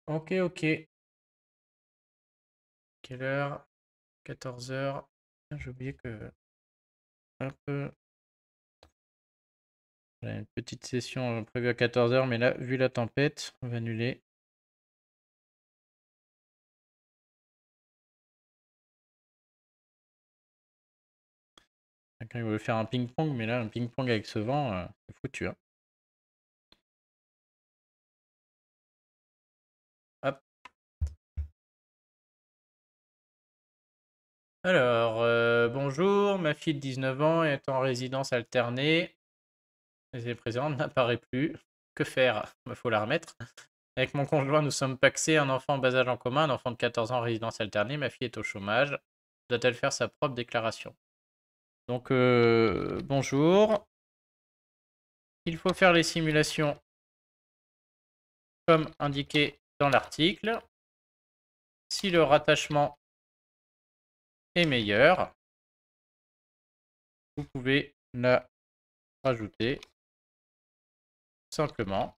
Ok, ok. Quelle heure? 14 h. J'ai oublié que. Hop. J'avais une petite session prévue à 14 h, mais là, vu la tempête, on va annuler. Quelqu'un veut faire un ping-pong, mais là, un ping-pong avec ce vent, c'est foutu, hein. Hop. Alors, bonjour, ma fille de 19 ans est en résidence alternée. Les présente n'apparaît plus. Que faire? Il faut la remettre. Avec mon conjoint, nous sommes pacsés, un enfant en bas âge en commun, un enfant de 14 ans en résidence alternée. Ma fille est au chômage. Doit-elle faire sa propre déclaration? Donc, bonjour. Il faut faire les simulations comme indiqué dans l'article. Si le rattachement est meilleur, vous pouvez la rajouter simplement.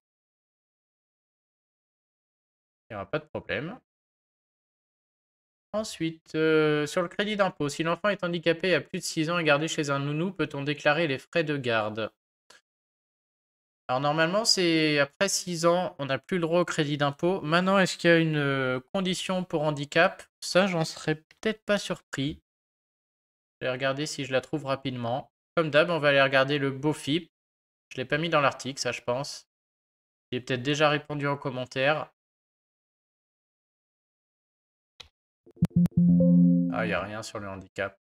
Il n'y aura pas de problème. Ensuite, sur le crédit d'impôt, si l'enfant est handicapé et a plus de 6 ans et gardé chez un nounou, peut-on déclarer les frais de garde? Alors normalement, c'est après 6 ans, on n'a plus le droit au crédit d'impôt. Maintenant, est-ce qu'il y a une condition pour handicap? Ça, j'en serais peut-être pas surpris. Je vais regarder si je la trouve rapidement. Comme d'hab, on va aller regarder le BOFIP. Je ne l'ai pas mis dans l'article, ça je pense. Il est peut-être déjà répondu en commentaire. Ah, il n'y a rien sur le handicap.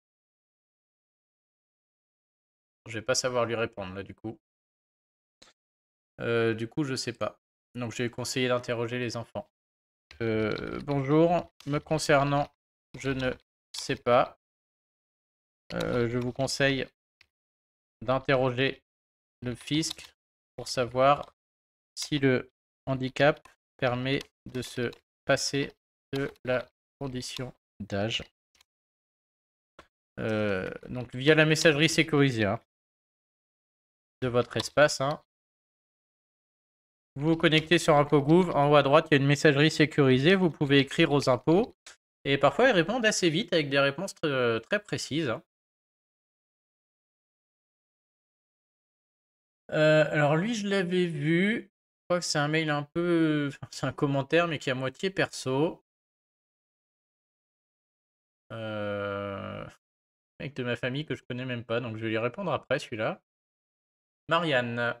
Je vais pas savoir lui répondre là du coup. Je sais pas. Donc je vais conseiller d'interroger les enfants. Bonjour, me concernant, je ne sais pas. Je vous conseille d'interroger le fisc pour savoir si le handicap permet de se passer de la condition d'âge. Donc via la messagerie sécurisée hein, de votre espace. Hein. Vous vous connectez sur ImpôGouv. En haut à droite, il y a une messagerie sécurisée. Vous pouvez écrire aux impôts. Et parfois, ils répondent assez vite avec des réponses très précises. Hein. Alors lui, je l'avais vu. Je crois que c'est un mail un peu... C'est un commentaire, mais qui est à moitié perso. Mec de ma famille que je connais même pas, donc je vais lui répondre après celui-là. Marianne.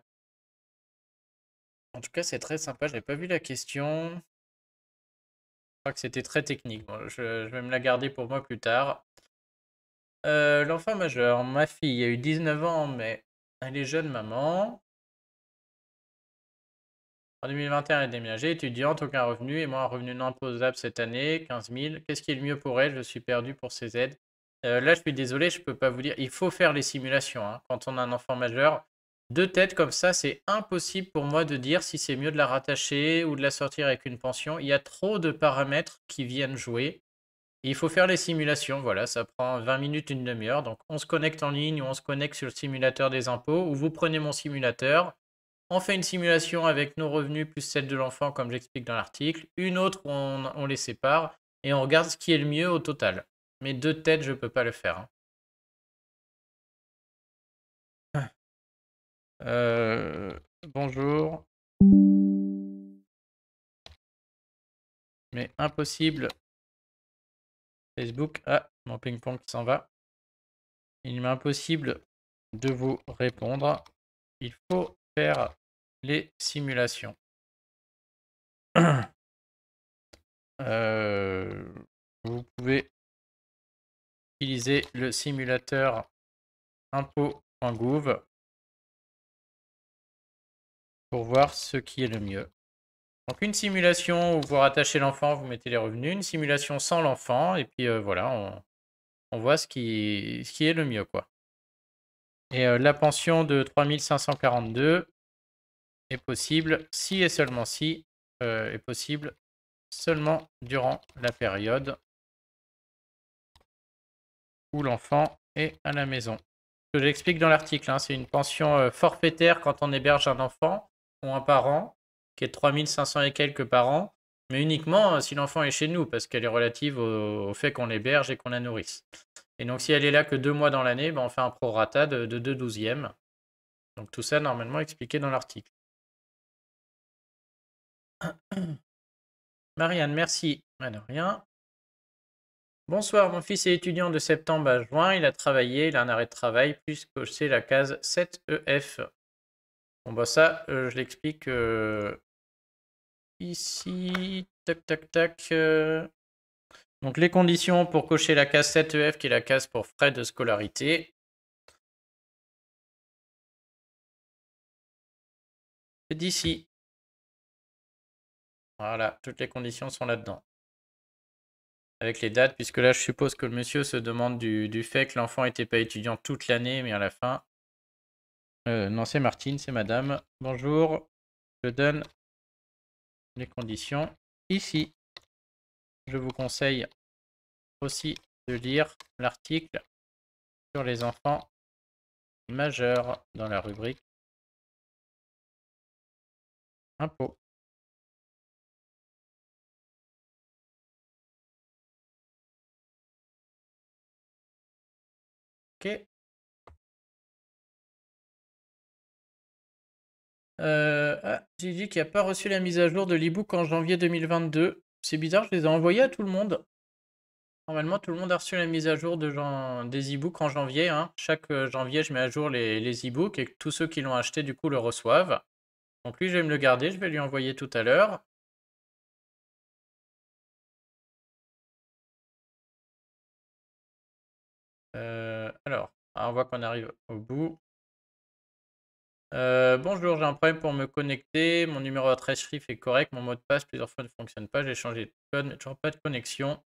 En tout cas, c'est très sympa. Je n'ai pas vu la question. Je crois que c'était très technique. Bon, je vais me la garder pour moi plus tard. L'enfant majeur, ma fille a eu 19 ans, mais elle est jeune maman. En 2021, elle est déménagée, étudiante, aucun revenu, et moi un revenu non imposable cette année, 15 000. Qu'est-ce qui est le mieux pour elle? Je suis perdu pour ces aides. Là, je suis désolé, je ne peux pas vous dire. Il faut faire les simulations hein, quand on a un enfant majeur. De tête comme ça, c'est impossible pour moi de dire si c'est mieux de la rattacher ou de la sortir avec une pension. Il y a trop de paramètres qui viennent jouer. Et il faut faire les simulations, voilà, ça prend 20 minutes, une demi-heure. Donc on se connecte en ligne ou on se connecte sur le simulateur des impôts ou vous prenez mon simulateur. On fait une simulation avec nos revenus plus celle de l'enfant comme j'explique dans l'article. Une autre où on les sépare et on regarde ce qui est le mieux au total. Mais de tête, je ne peux pas le faire. Hein. Bonjour. Mais impossible. Facebook. Ah, mon ping-pong qui s'en va. Il m'est impossible de vous répondre. Il faut faire les simulations. Vous pouvez utiliser le simulateur impôt.gouv pour voir ce qui est le mieux. Donc une simulation où vous rattachez l'enfant, vous mettez les revenus, une simulation sans l'enfant, et puis voilà, on voit ce qui est le mieux, quoi. Et la pension de 3542 est possible si et seulement si est possible seulement durant la période où l'enfant est à la maison. Ce que j'explique dans l'article, hein, c'est une pension forfaitaire quand on héberge un enfant ou un parent, qui est de 3500 et quelques par an, mais uniquement si l'enfant est chez nous, parce qu'elle est relative au fait qu'on l'héberge et qu'on la nourrisse. Et donc si elle est là que 2 mois dans l'année, ben, on fait un prorata de 2/12e. Donc tout ça, normalement, expliqué dans l'article. Marianne, merci. De rien. Bonsoir, mon fils est étudiant de septembre à juin. Il a travaillé, il a un arrêt de travail, plus cocher la case 7EF. Bon, bah ça, je l'explique ici. Tac, tac, tac. Donc les conditions pour cocher la case 7EF, qui est la case pour frais de scolarité. C'est d'ici. Voilà, toutes les conditions sont là-dedans. Avec les dates, puisque là, je suppose que le monsieur se demande du fait que l'enfant n'était pas étudiant toute l'année, mais à la fin. Non, c'est Martine, c'est madame. Bonjour, je donne les conditions ici. Je vous conseille aussi de lire l'article sur les enfants majeurs dans la rubrique impôts. Ok. J'ai dit qu'il n'a pas reçu la mise à jour de l'ebook en janvier 2022. C'est bizarre, je les ai envoyés à tout le monde. Normalement, tout le monde a reçu la mise à jour des e-books en janvier. Hein. Chaque janvier, je mets à jour les e-books et tous ceux qui l'ont acheté, du coup, le reçoivent. Donc lui, je vais me le garder, je vais lui envoyer tout à l'heure. Alors, on voit qu'on arrive au bout. Bonjour, j'ai un problème pour me connecter. Mon numéro de 13 chiffres est correct. Mon mot de passe plusieurs fois ne fonctionne pas. J'ai changé de code, mais toujours pas de connexion.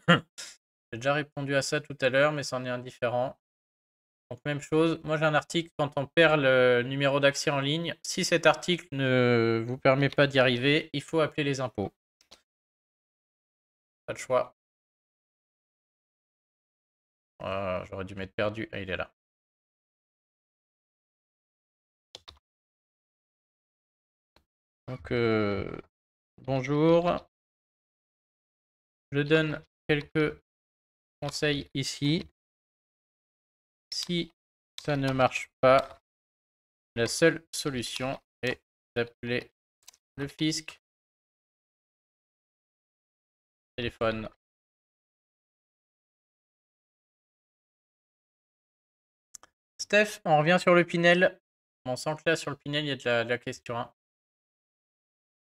J'ai déjà répondu à ça tout à l'heure, mais c'en est indifférent. Donc même chose, moi j'ai un article quand on perd le numéro d'accès en ligne. Si cet article ne vous permet pas d'y arriver, il faut appeler les impôts. Pas de choix. J'aurais dû m'être perdu. Ah, il est là. Donc bonjour. Je donne quelques conseils ici. Si ça ne marche pas, la seule solution est d'appeler le fisc. Téléphone. Steph, on revient sur le Pinel. On sent que là, sur le Pinel, il y a de la question. Hein.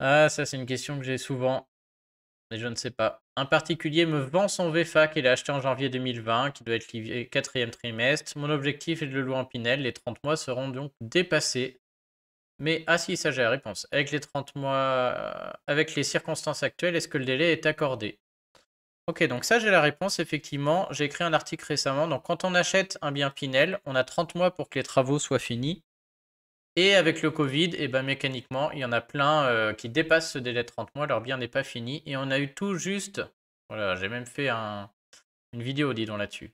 Ah, ça, c'est une question que j'ai souvent. Mais je ne sais pas. Un particulier me vend son VFA qu'il a acheté en janvier 2020, qui doit être livré 4e trimestre. Mon objectif est de le louer en Pinel. Les 30 mois seront donc dépassés. Mais, ah si, ça j'ai la réponse. Avec les 30 mois, avec les circonstances actuelles, est-ce que le délai est accordé? Ok, donc ça j'ai la réponse, effectivement. J'ai écrit un article récemment. Donc quand on achète un bien Pinel, on a 30 mois pour que les travaux soient finis. Et avec le Covid, et ben mécaniquement, il y en a plein qui dépassent ce délai de 30 mois, leur bien n'est pas fini. Et on a eu tout juste, voilà, j'ai même fait une vidéo, dis donc, là-dessus.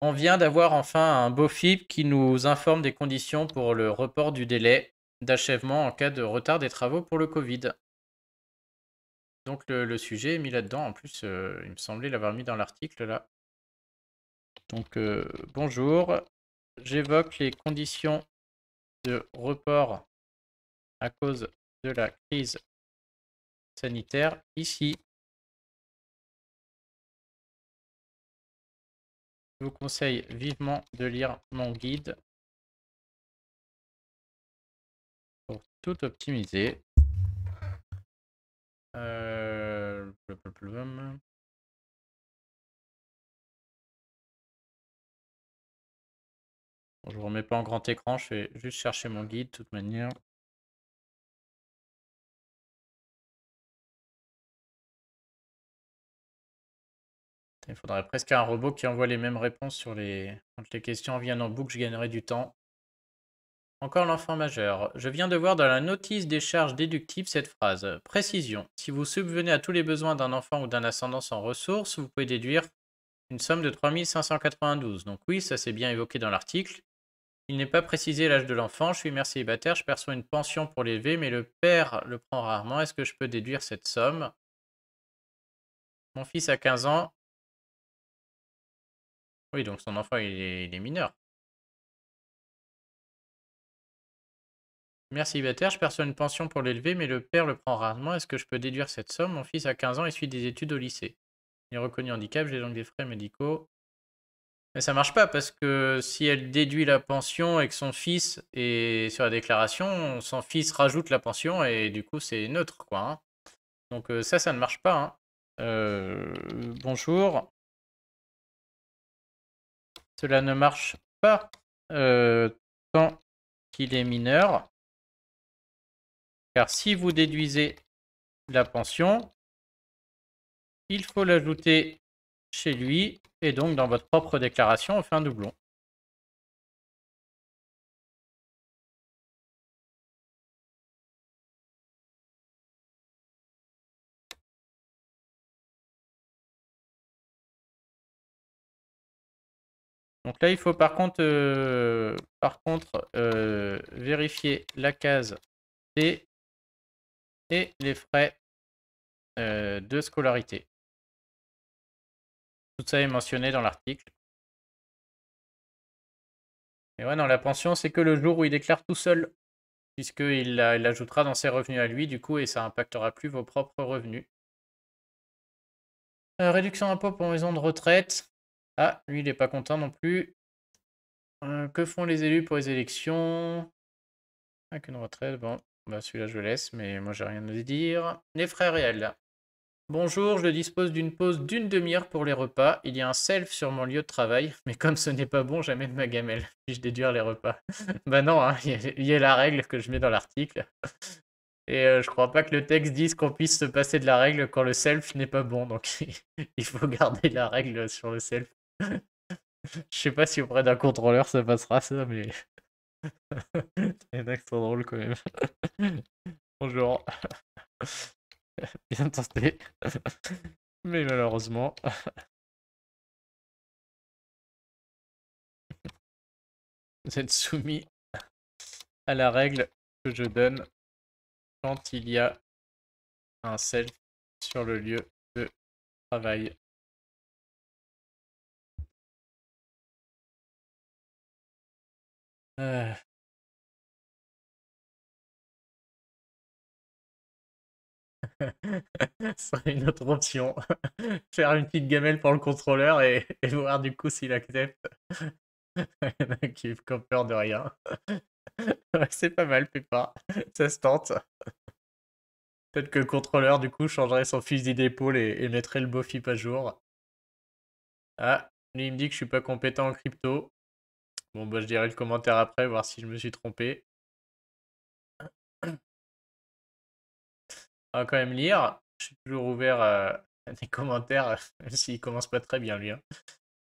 On vient d'avoir enfin un BOFIP qui nous informe des conditions pour le report du délai d'achèvement en cas de retard des travaux pour le Covid. Donc le sujet est mis là-dedans. En plus, il me semblait l'avoir mis dans l'article là. Donc bonjour, j'évoque les conditions de report à cause de la crise sanitaire ici. Je vous conseille vivement de lire mon guide pour tout optimiser. Bon, je vous remets pas en grand écran, je vais juste chercher mon guide de toute manière. Il faudrait presque un robot qui envoie les mêmes réponses sur les... Quand les questions viennent en boucle, je gagnerai du temps. Encore l'enfant majeur. Je viens de voir dans la notice des charges déductibles cette phrase. Précision. Si vous subvenez à tous les besoins d'un enfant ou d'un ascendant sans ressources, vous pouvez déduire une somme de 3592. Donc oui, ça c'est bien évoqué dans l'article. Il n'est pas précisé l'âge de l'enfant. Je suis mère célibataire, je perçois une pension pour l'élever, mais le père le prend rarement. Est-ce que je peux déduire cette somme? Mon fils a 15 ans. Oui, donc son enfant, il est mineur. Mère célibataire, je perçois une pension pour l'élever, mais le père le prend rarement. Est-ce que je peux déduire cette somme? Mon fils a 15 ans et suit des études au lycée. Il est reconnu handicap, j'ai donc des frais médicaux. Mais ça marche pas parce que si elle déduit la pension et que son fils est sur la déclaration, son fils rajoute la pension et du coup c'est neutre quoi. Hein. Donc ça ne marche pas, hein. Bonjour. Cela ne marche pas tant qu'il est mineur. Car si vous déduisez la pension, il faut l'ajouter chez lui et donc dans votre propre déclaration, on fait un doublon. Donc là, il faut par contre vérifier la case T et les frais de scolarité. Tout ça est mentionné dans l'article. Et ouais, non, la pension, c'est que le jour où il déclare tout seul, puisqu'il l'ajoutera dans ses revenus à lui, du coup, et ça impactera plus vos propres revenus. Réduction d'impôt pour maison de retraite. Ah, lui, il n'est pas content non plus. Que font les élus pour les élections? Avec une retraite, bon, bah celui-là je laisse, mais moi j'ai rien à dire. Les frais réels. Bonjour, je dispose d'une pause d'une demi-heure pour les repas. Il y a un self sur mon lieu de travail, mais comme ce n'est pas bon, j'amène ma gamelle. Puis-je déduire les repas? Bah non, hein, il y a la règle que je mets dans l'article. Et je crois pas que le texte dise qu'on puisse se passer de la règle quand le self n'est pas bon, donc il faut garder la règle sur le self. Je sais pas si auprès d'un contrôleur ça passera ça, mais il y en a qui sont drôles quand même. Bonjour. Bien tenté. Mais malheureusement, vous êtes soumis à la règle que je donne quand il y a un self sur le lieu de travail. Euh, Ça serait une autre option. Faire une petite gamelle pour le contrôleur et voir du coup s'il accepte. Il y en a qui ont peur de rien. Ouais, c'est pas mal, Pépin. Ça se tente. Peut-être que le contrôleur, du coup, changerait son fusil d'épaule et mettrait le BOFIP à jour. Ah, lui, il me dit que je suis pas compétent en crypto. Bon, bah, je dirai le commentaire après, voir si je me suis trompé. On va quand même lire. Je suis toujours ouvert à des commentaires, même s'il commence pas très bien, lui, hein.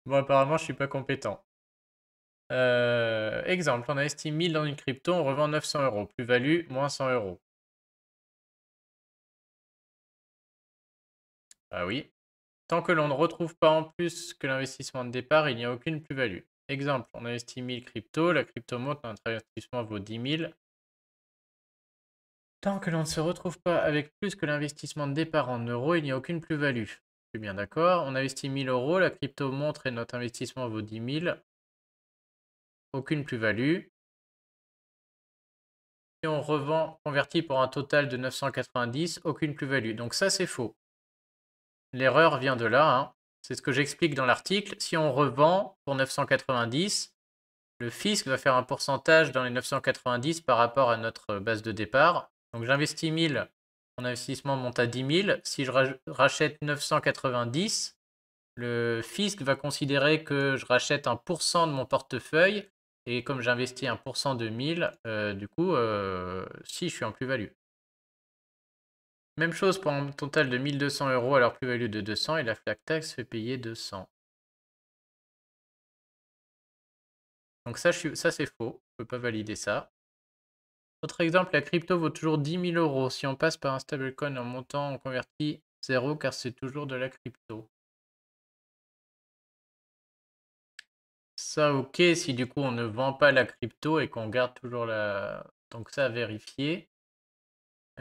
Bon, apparemment, je suis pas compétent. Exemple, on estime 1000 dans une crypto, on revend 900 euros. Plus-value, moins 100 euros. Ah oui. Tant que l'on ne retrouve pas en plus que l'investissement de départ, il n'y a aucune plus-value. Exemple, on investit 1000 cryptos, la crypto monte, notre investissement vaut 10 000. Tant que l'on ne se retrouve pas avec plus que l'investissement de départ en euros, il n'y a aucune plus-value. Je suis bien d'accord. On investit 1000 euros, la crypto monte et notre investissement vaut 10 000. Aucune plus-value. Et on revend converti pour un total de 990, aucune plus-value. Donc ça, c'est faux. L'erreur vient de là, hein. C'est ce que j'explique dans l'article. Si on revend pour 990, le fisc va faire un pourcentage dans les 990 par rapport à notre base de départ. Donc j'investis 1000, mon investissement monte à 10 000. Si je rachète 990, le fisc va considérer que je rachète 1% de mon portefeuille. Et comme j'investis 1% de 1000, du coup, si je suis en plus-value. Même chose pour un total de 1200 euros alors plus-value de 200 et la flat tax fait payer 200. Donc ça c'est faux, je ne peux pas valider ça. Autre exemple, la crypto vaut toujours 10 000 euros. Si on passe par un stablecoin en montant, on convertit 0 car c'est toujours de la crypto. Ça, ok, si du coup on ne vend pas la crypto et qu'on garde toujours la... Donc ça à vérifier.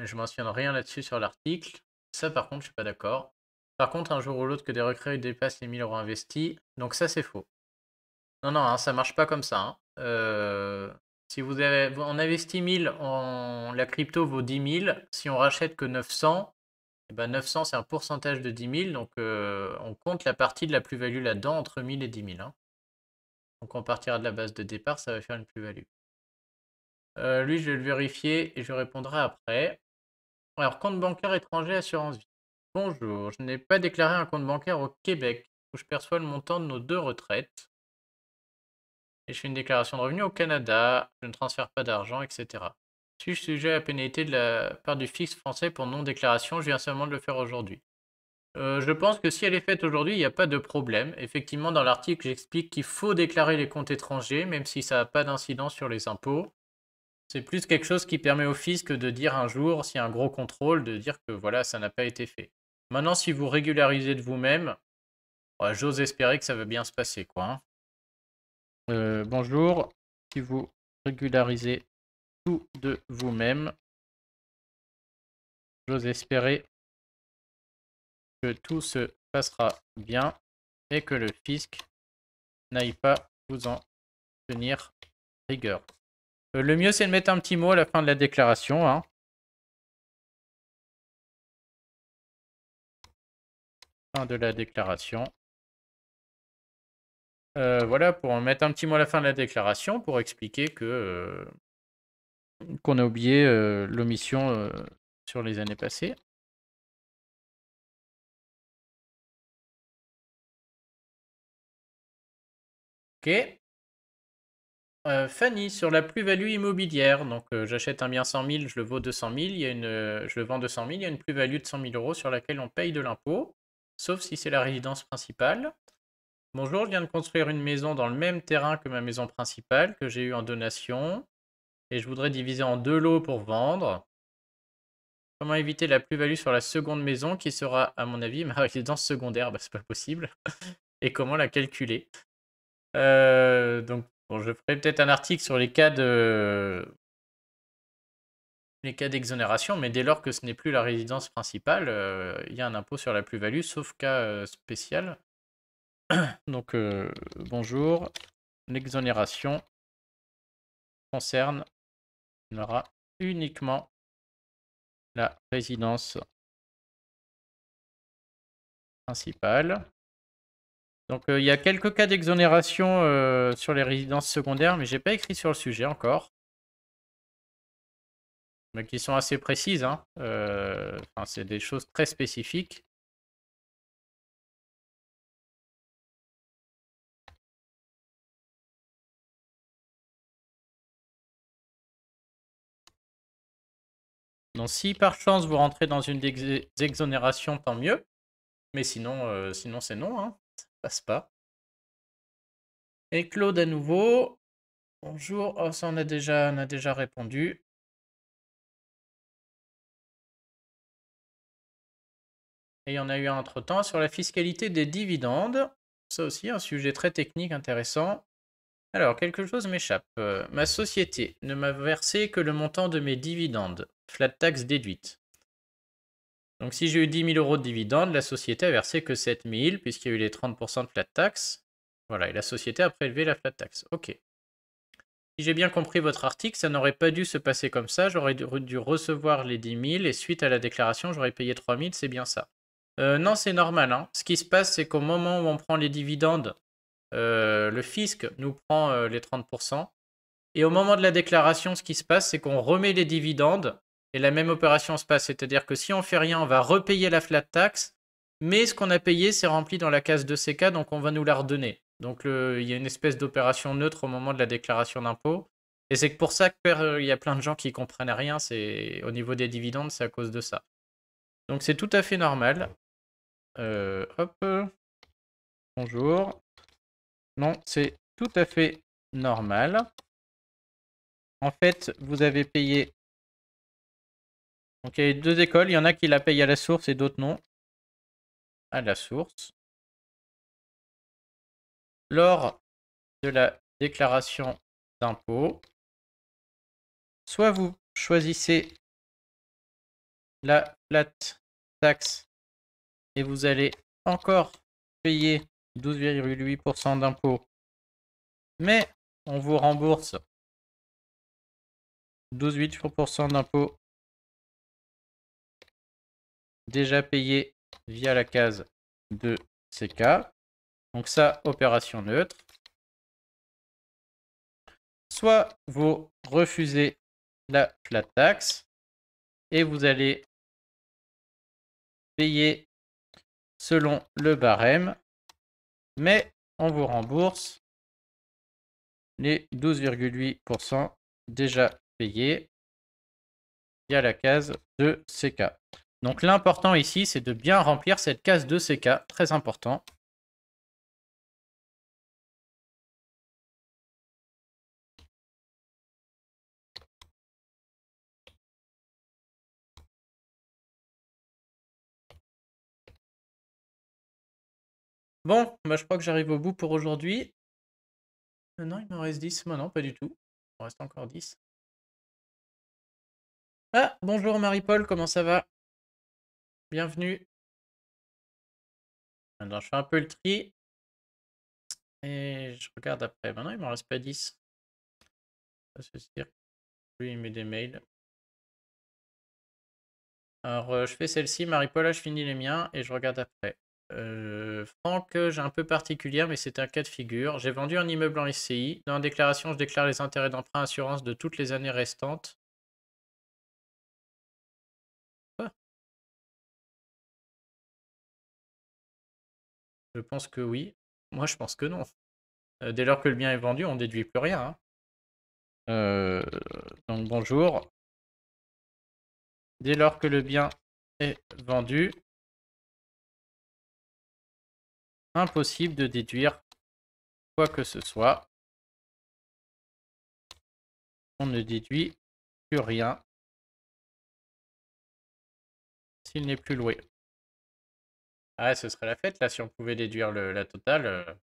Je mentionne rien là-dessus sur l'article. Ça par contre, je suis pas d'accord. Par contre, un jour ou l'autre que des recrues dépassent les 1000 euros investis. Donc ça, c'est faux. Non, non, hein, ça marche pas comme ça, hein. Si on investit 1000, la crypto vaut 10 000. Si on rachète que 900, et ben 900 c'est un pourcentage de 10 000, donc on compte la partie de la plus-value là-dedans entre 1000 et 10 000, hein. Donc on partira de la base de départ, ça va faire une plus-value. Lui, je vais le vérifier et je répondrai après. Alors, compte bancaire étranger, assurance vie. Bonjour, je n'ai pas déclaré un compte bancaire au Québec où je perçois le montant de nos 2 retraites. Et je fais une déclaration de revenus au Canada, je ne transfère pas d'argent, etc. Suis-je sujet à la pénalité de la part du fisc français pour non-déclaration? Je viens seulement de le faire aujourd'hui. Je pense que si elle est faite aujourd'hui, il n'y a pas de problème. Effectivement, dans l'article, j'explique qu'il faut déclarer les comptes étrangers, même si ça n'a pas d'incidence sur les impôts. C'est plus quelque chose qui permet au fisc de dire un jour, s'il y a un gros contrôle, de dire que voilà, ça n'a pas été fait. Maintenant, si vous régularisez de vous-même, ouais, j'ose espérer que ça va bien se passer, quoi, hein. Bonjour, si vous régularisez tout de vous-même, j'ose espérer que tout se passera bien et que le fisc n'aille pas vous en tenir rigueur. Le mieux, c'est de mettre un petit mot à la fin de la déclaration, hein. Fin de la déclaration. Voilà, pour en mettre un petit mot à la fin de la déclaration, pour expliquer que qu'on a oublié l'omission sur les années passées. Ok. Fanny, sur la plus-value immobilière, donc j'achète un bien 100 000, je le vaux 200 000, je le vends 200 000, il y a une plus-value de 100 000 euros sur laquelle on paye de l'impôt, sauf si c'est la résidence principale. Bonjour, je viens de construire une maison dans le même terrain que ma maison principale, que j'ai eue en donation, et je voudrais diviser en 2 lots pour vendre. Comment éviter la plus-value sur la seconde maison, qui sera, à mon avis, ma résidence secondaire? Bah, c'est pas possible. Et comment la calculer? Donc, bon, je ferai peut-être un article sur les cas d'exonération, mais dès lors que ce n'est plus la résidence principale, il y a un impôt sur la plus-value, sauf cas spécial. Donc, bonjour, l'exonération concernera uniquement la résidence principale. Donc, il y a quelques cas d'exonération sur les résidences secondaires, mais j'ai pas écrit sur le sujet encore. Mais qui sont assez précises, hein. Enfin, c'est des choses très spécifiques. Donc, si par chance vous rentrez dans une des exonérations, tant mieux. Mais sinon, sinon c'est non, hein. Ça passe pas. Et Claude à nouveau. Bonjour. Oh, ça on a déjà répondu. Et il y en a eu un entre-temps sur la fiscalité des dividendes. Ça aussi, un sujet très technique intéressant. Alors, quelque chose m'échappe. Ma société ne m'a versé que le montant de mes dividendes, flat tax déduite. Donc, si j'ai eu 10 000 euros de dividendes, la société a versé que 7 000, puisqu'il y a eu les 30% de flat tax. Voilà, et la société a prélevé la flat tax. Ok. Si j'ai bien compris votre article, ça n'aurait pas dû se passer comme ça. J'aurais dû recevoir les 10 000 et suite à la déclaration, j'aurais payé 3 000, c'est bien ça. Non, c'est normal, hein. Ce qui se passe, c'est qu'au moment où on prend les dividendes, le fisc nous prend les 30%. Et au moment de la déclaration, ce qui se passe, c'est qu'on remet les dividendes et la même opération se passe. C'est-à-dire que si on fait rien, on va repayer la flat tax, mais ce qu'on a payé, c'est rempli dans la case 2CK, donc on va nous la redonner. Donc il y a une espèce d'opération neutre au moment de la déclaration d'impôt. Et c'est pour ça qu'il y a plein de gens qui comprennent rien. C'est au niveau des dividendes, c'est à cause de ça. Donc c'est tout à fait normal. Hop. Bonjour. Non, c'est tout à fait normal. En fait, vous avez payé. Donc il y a 2 écoles, il y en a qui la payent à la source et d'autres non. À la source. Lors de la déclaration d'impôt, soit vous choisissez la flat tax et vous allez encore payer 12,8% d'impôt, mais on vous rembourse 12,8% d'impôt déjà payé via la case de CK. Donc ça, opération neutre. Soit vous refusez la flat tax et vous allez payé selon le barème, mais on vous rembourse les 12,8% déjà payés via la case de CK. Donc l'important ici, c'est de bien remplir cette case de CK, très important. Bon, bah, je crois que j'arrive au bout pour aujourd'hui. Non, il m'en reste 10. Moi, non, pas du tout. Il m'en reste encore 10. Ah, bonjour Marie-Paul, comment ça va? Bienvenue. Alors, je fais un peu le tri. Et je regarde après. Maintenant, il m'en reste pas 10. Ça, c'est sûr. Lui, il met des mails. Alors, je fais celle-ci. Marie-Paul, là, je finis les miens et je regarde après. Franck, j'ai un peu particulière, mais c'est un cas de figure. J'ai vendu un immeuble en SCI. Dans la déclaration, je déclare les intérêts d'emprunt assurance de toutes les années restantes. Quoi? Je pense que oui. Moi, je pense que non. Dès lors que le bien est vendu, on ne déduit plus rien, hein. Donc, bonjour. Dès lors que le bien est vendu, impossible de déduire quoi que ce soit. On ne déduit plus rien s'il n'est plus loué. Ah, ce serait la fête là si on pouvait déduire la totale.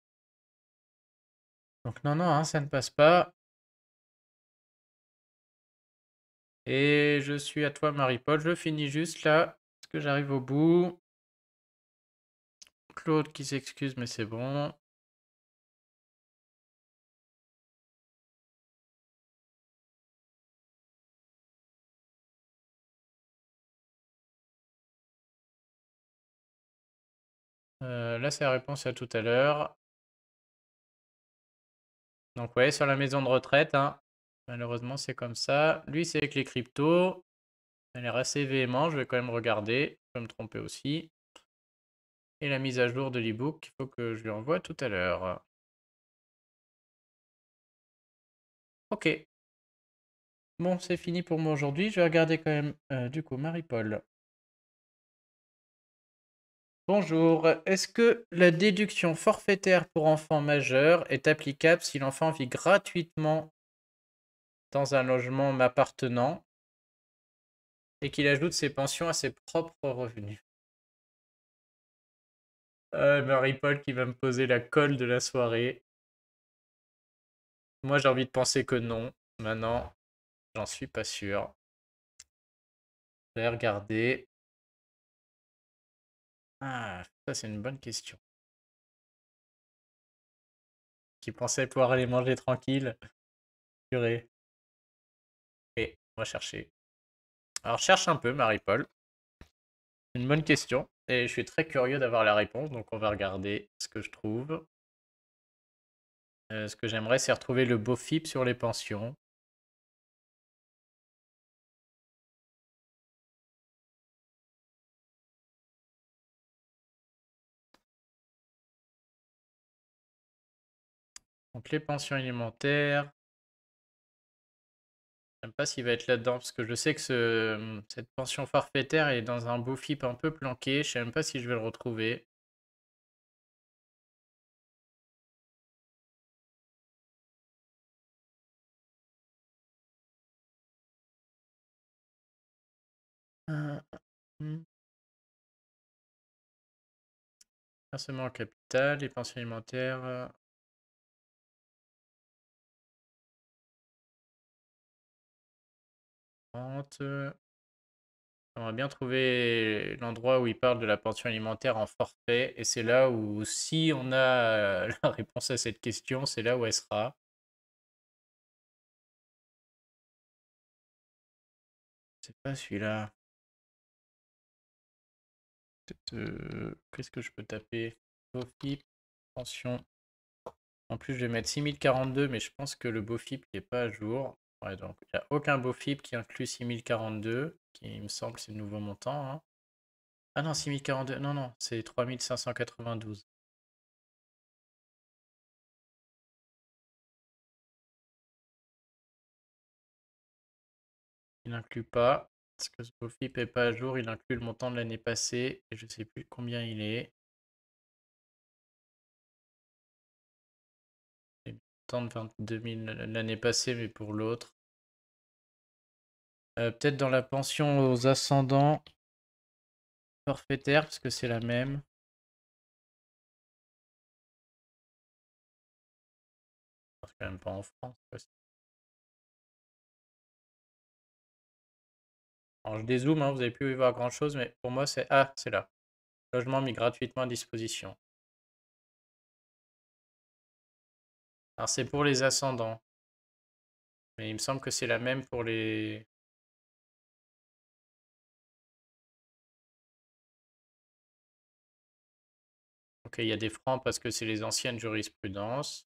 Donc non, non, hein, ça ne passe pas. Et je suis à toi, Marie-Paul. Je finis juste là, parce que j'arrive au bout. Claude qui s'excuse, mais c'est bon. Là, c'est la réponse à tout à l'heure. Donc ouais, sur la maison de retraite, hein. Malheureusement, c'est comme ça. Lui, c'est avec les cryptos. Elle a l'air assez véhément, je vais quand même regarder. Je peux me tromper aussi. Et la mise à jour de l'ebook, il faut que je lui envoie tout à l'heure. Ok. Bon, c'est fini pour moi aujourd'hui. Je vais regarder quand même, du coup, Marie-Paul. Bonjour. Est-ce que la déduction forfaitaire pour enfants majeurs est applicable si l'enfant vit gratuitement dans un logement m'appartenant et qu'il ajoute ses pensions à ses propres revenus? Marie-Paul qui va me poser la colle de la soirée. Moi, j'ai envie de penser que non. Maintenant, j'en suis pas sûr. Je vais regarder. Ah, ça c'est une bonne question. Qui pensait pouvoir aller manger tranquille. Purée. Et on va chercher. Alors, cherche un peu, Marie-Paul. C'est une bonne question. Et je suis très curieux d'avoir la réponse. Donc, on va regarder ce que je trouve. Ce que j'aimerais, c'est retrouver le BOFIP sur les pensions. Donc, les pensions alimentaires. Je ne sais pas s'il va être là-dedans. Parce que je sais que cette pension forfaitaire est dans un BOFIP un peu planqué. Je ne sais même pas si je vais le retrouver. Euh, hmm. Versement en capital, les pensions alimentaires. Rente. On va bien trouver l'endroit où il parle de la pension alimentaire en forfait. Et c'est là où, si on a la réponse à cette question, c'est là où elle sera. C'est pas celui-là. Qu'est-ce que je peux taper? BOFIP, pension. En plus, je vais mettre 6042, mais je pense que le BOFIP n'est pas à jour. Ouais, donc il n'y a aucun BOFIP qui inclut 6042, qui il me semble c'est le nouveau montant, hein. Ah non, 6042. Non, non, c'est 3592. Il n'inclut pas, parce que ce BOFIP n'est pas à jour, il inclut le montant de l'année passée, et je ne sais plus combien il est. Le montant de 22 000 l'année passée, mais pour l'autre. Peut-être dans la pension aux ascendants forfaitaires, parce que c'est la même. C'est quand même pas en France. Alors je dézoome, hein, vous avez pu y voir grand chose, mais pour moi c'est... Ah, c'est là. Logement mis gratuitement à disposition. Alors c'est pour les ascendants. Mais il me semble que c'est la même pour les... Ok, il y a des francs parce que c'est les anciennes jurisprudences.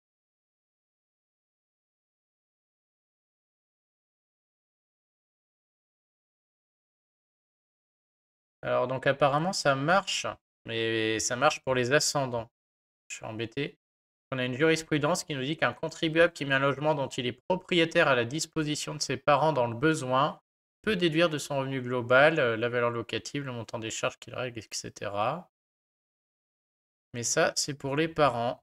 Alors donc apparemment ça marche, mais ça marche pour les ascendants. Je suis embêté. On a une jurisprudence qui nous dit qu'un contribuable qui met un logement dont il est propriétaire à la disposition de ses parents dans le besoin peut déduire de son revenu global la valeur locative, le montant des charges qu'il règle, etc. Mais ça, c'est pour les parents.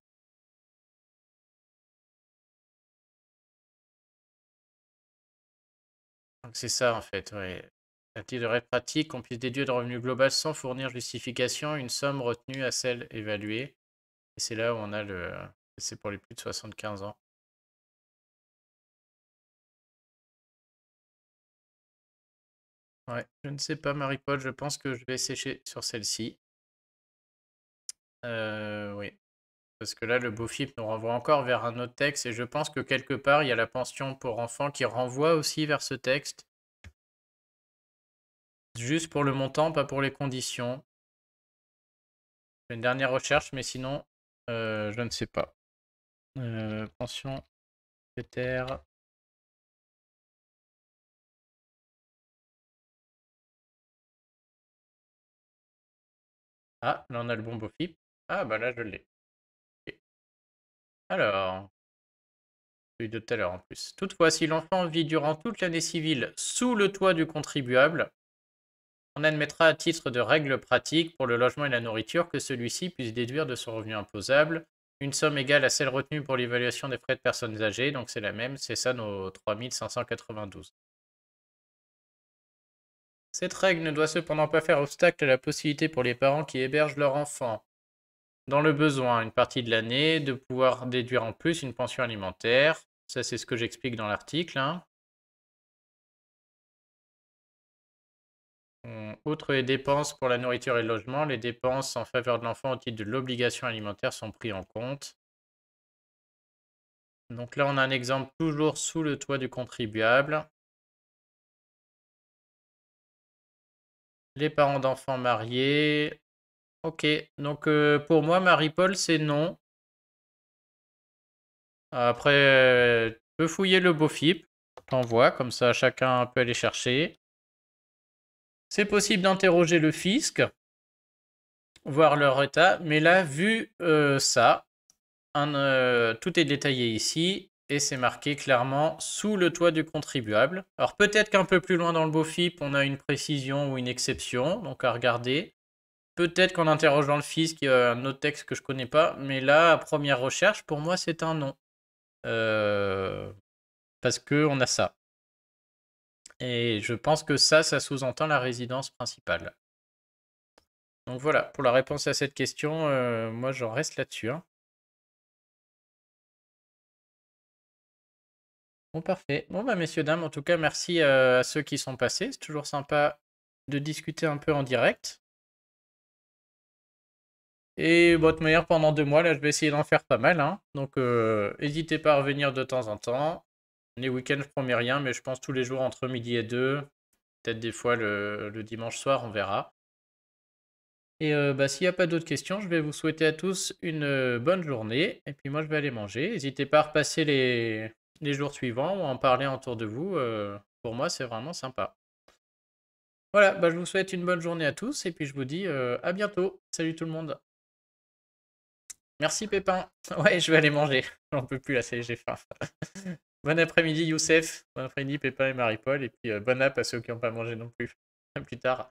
Donc c'est ça en fait, ouais. À titre de règle pratique, qu'on puisse déduire de revenu global sans fournir justification une somme retenue à celle évaluée. Et c'est là où on a le... C'est pour les plus de 75 ans. Ouais, je ne sais pas, Marie-Paul, je pense que je vais sécher sur celle-ci. Oui. Parce que là, le BOFIP nous renvoie encore vers un autre texte et je pense que quelque part, il y a la pension pour enfants qui renvoie aussi vers ce texte. Juste pour le montant, pas pour les conditions. Une dernière recherche, mais sinon, je ne sais pas. Pension forfaitaire. Ah, là on a le bon BOFIP. Ah, bah là je l'ai. Ok. Alors, celui de tout à l'heure en plus. Toutefois, si l'enfant vit durant toute l'année civile sous le toit du contribuable, on admettra à titre de règle pratique pour le logement et la nourriture que celui-ci puisse déduire de son revenu imposable une somme égale à celle retenue pour l'évaluation des frais de personnes âgées. Donc c'est la même, c'est ça nos 3592. Cette règle ne doit cependant pas faire obstacle à la possibilité pour les parents qui hébergent leur enfant dans le besoin une partie de l'année de pouvoir déduire en plus une pension alimentaire. Ça c'est ce que j'explique dans l'article, hein. Outre les dépenses pour la nourriture et le logement, les dépenses en faveur de l'enfant au titre de l'obligation alimentaire sont prises en compte. Donc là, on a un exemple toujours sous le toit du contribuable. Les parents d'enfants mariés. Ok, donc pour moi, Marie-Paul, c'est non. Après, tu peux fouiller le BOFIP. T'envoies, comme ça chacun peut aller chercher. C'est possible d'interroger le fisc, voir leur état. Mais là, vu ça, tout est détaillé ici et c'est marqué clairement sous le toit du contribuable. Alors peut-être qu'un peu plus loin dans le BOFIP, on a une précision ou une exception, donc à regarder. Peut-être qu'en interrogeant le fisc, il y a un autre texte que je connais pas, mais là, à première recherche, pour moi, c'est un non. Parce qu'on a ça. Et je pense que ça sous-entend la résidence principale. Donc voilà, pour la réponse à cette question, moi j'en reste là-dessus, hein. Bon, parfait. Bon, bah, messieurs, dames, en tout cas, merci à ceux qui sont passés. C'est toujours sympa de discuter un peu en direct. Et bah, de toute manière, pendant 2 mois, là, je vais essayer d'en faire pas mal, hein. Donc, n'hésitez pas à revenir de temps en temps. Les week-ends, je promets rien, mais je pense tous les jours entre midi et 2. Peut-être des fois le dimanche soir, on verra. Et bah, s'il n'y a pas d'autres questions, je vais vous souhaiter à tous une bonne journée. Et puis moi, je vais aller manger. N'hésitez pas à repasser les jours suivants ou à en parler autour de vous. Pour moi, c'est vraiment sympa. Voilà, bah, je vous souhaite une bonne journée à tous et puis je vous dis, à bientôt. Salut tout le monde. Merci Pépin. Ouais, je vais aller manger. J'en peux plus là, ça y est, j'ai faim. Bon après-midi Youssef, bon après-midi Pépin et Marie-Paul et puis, bonne app à ceux qui n'ont pas mangé non plus. À plus tard.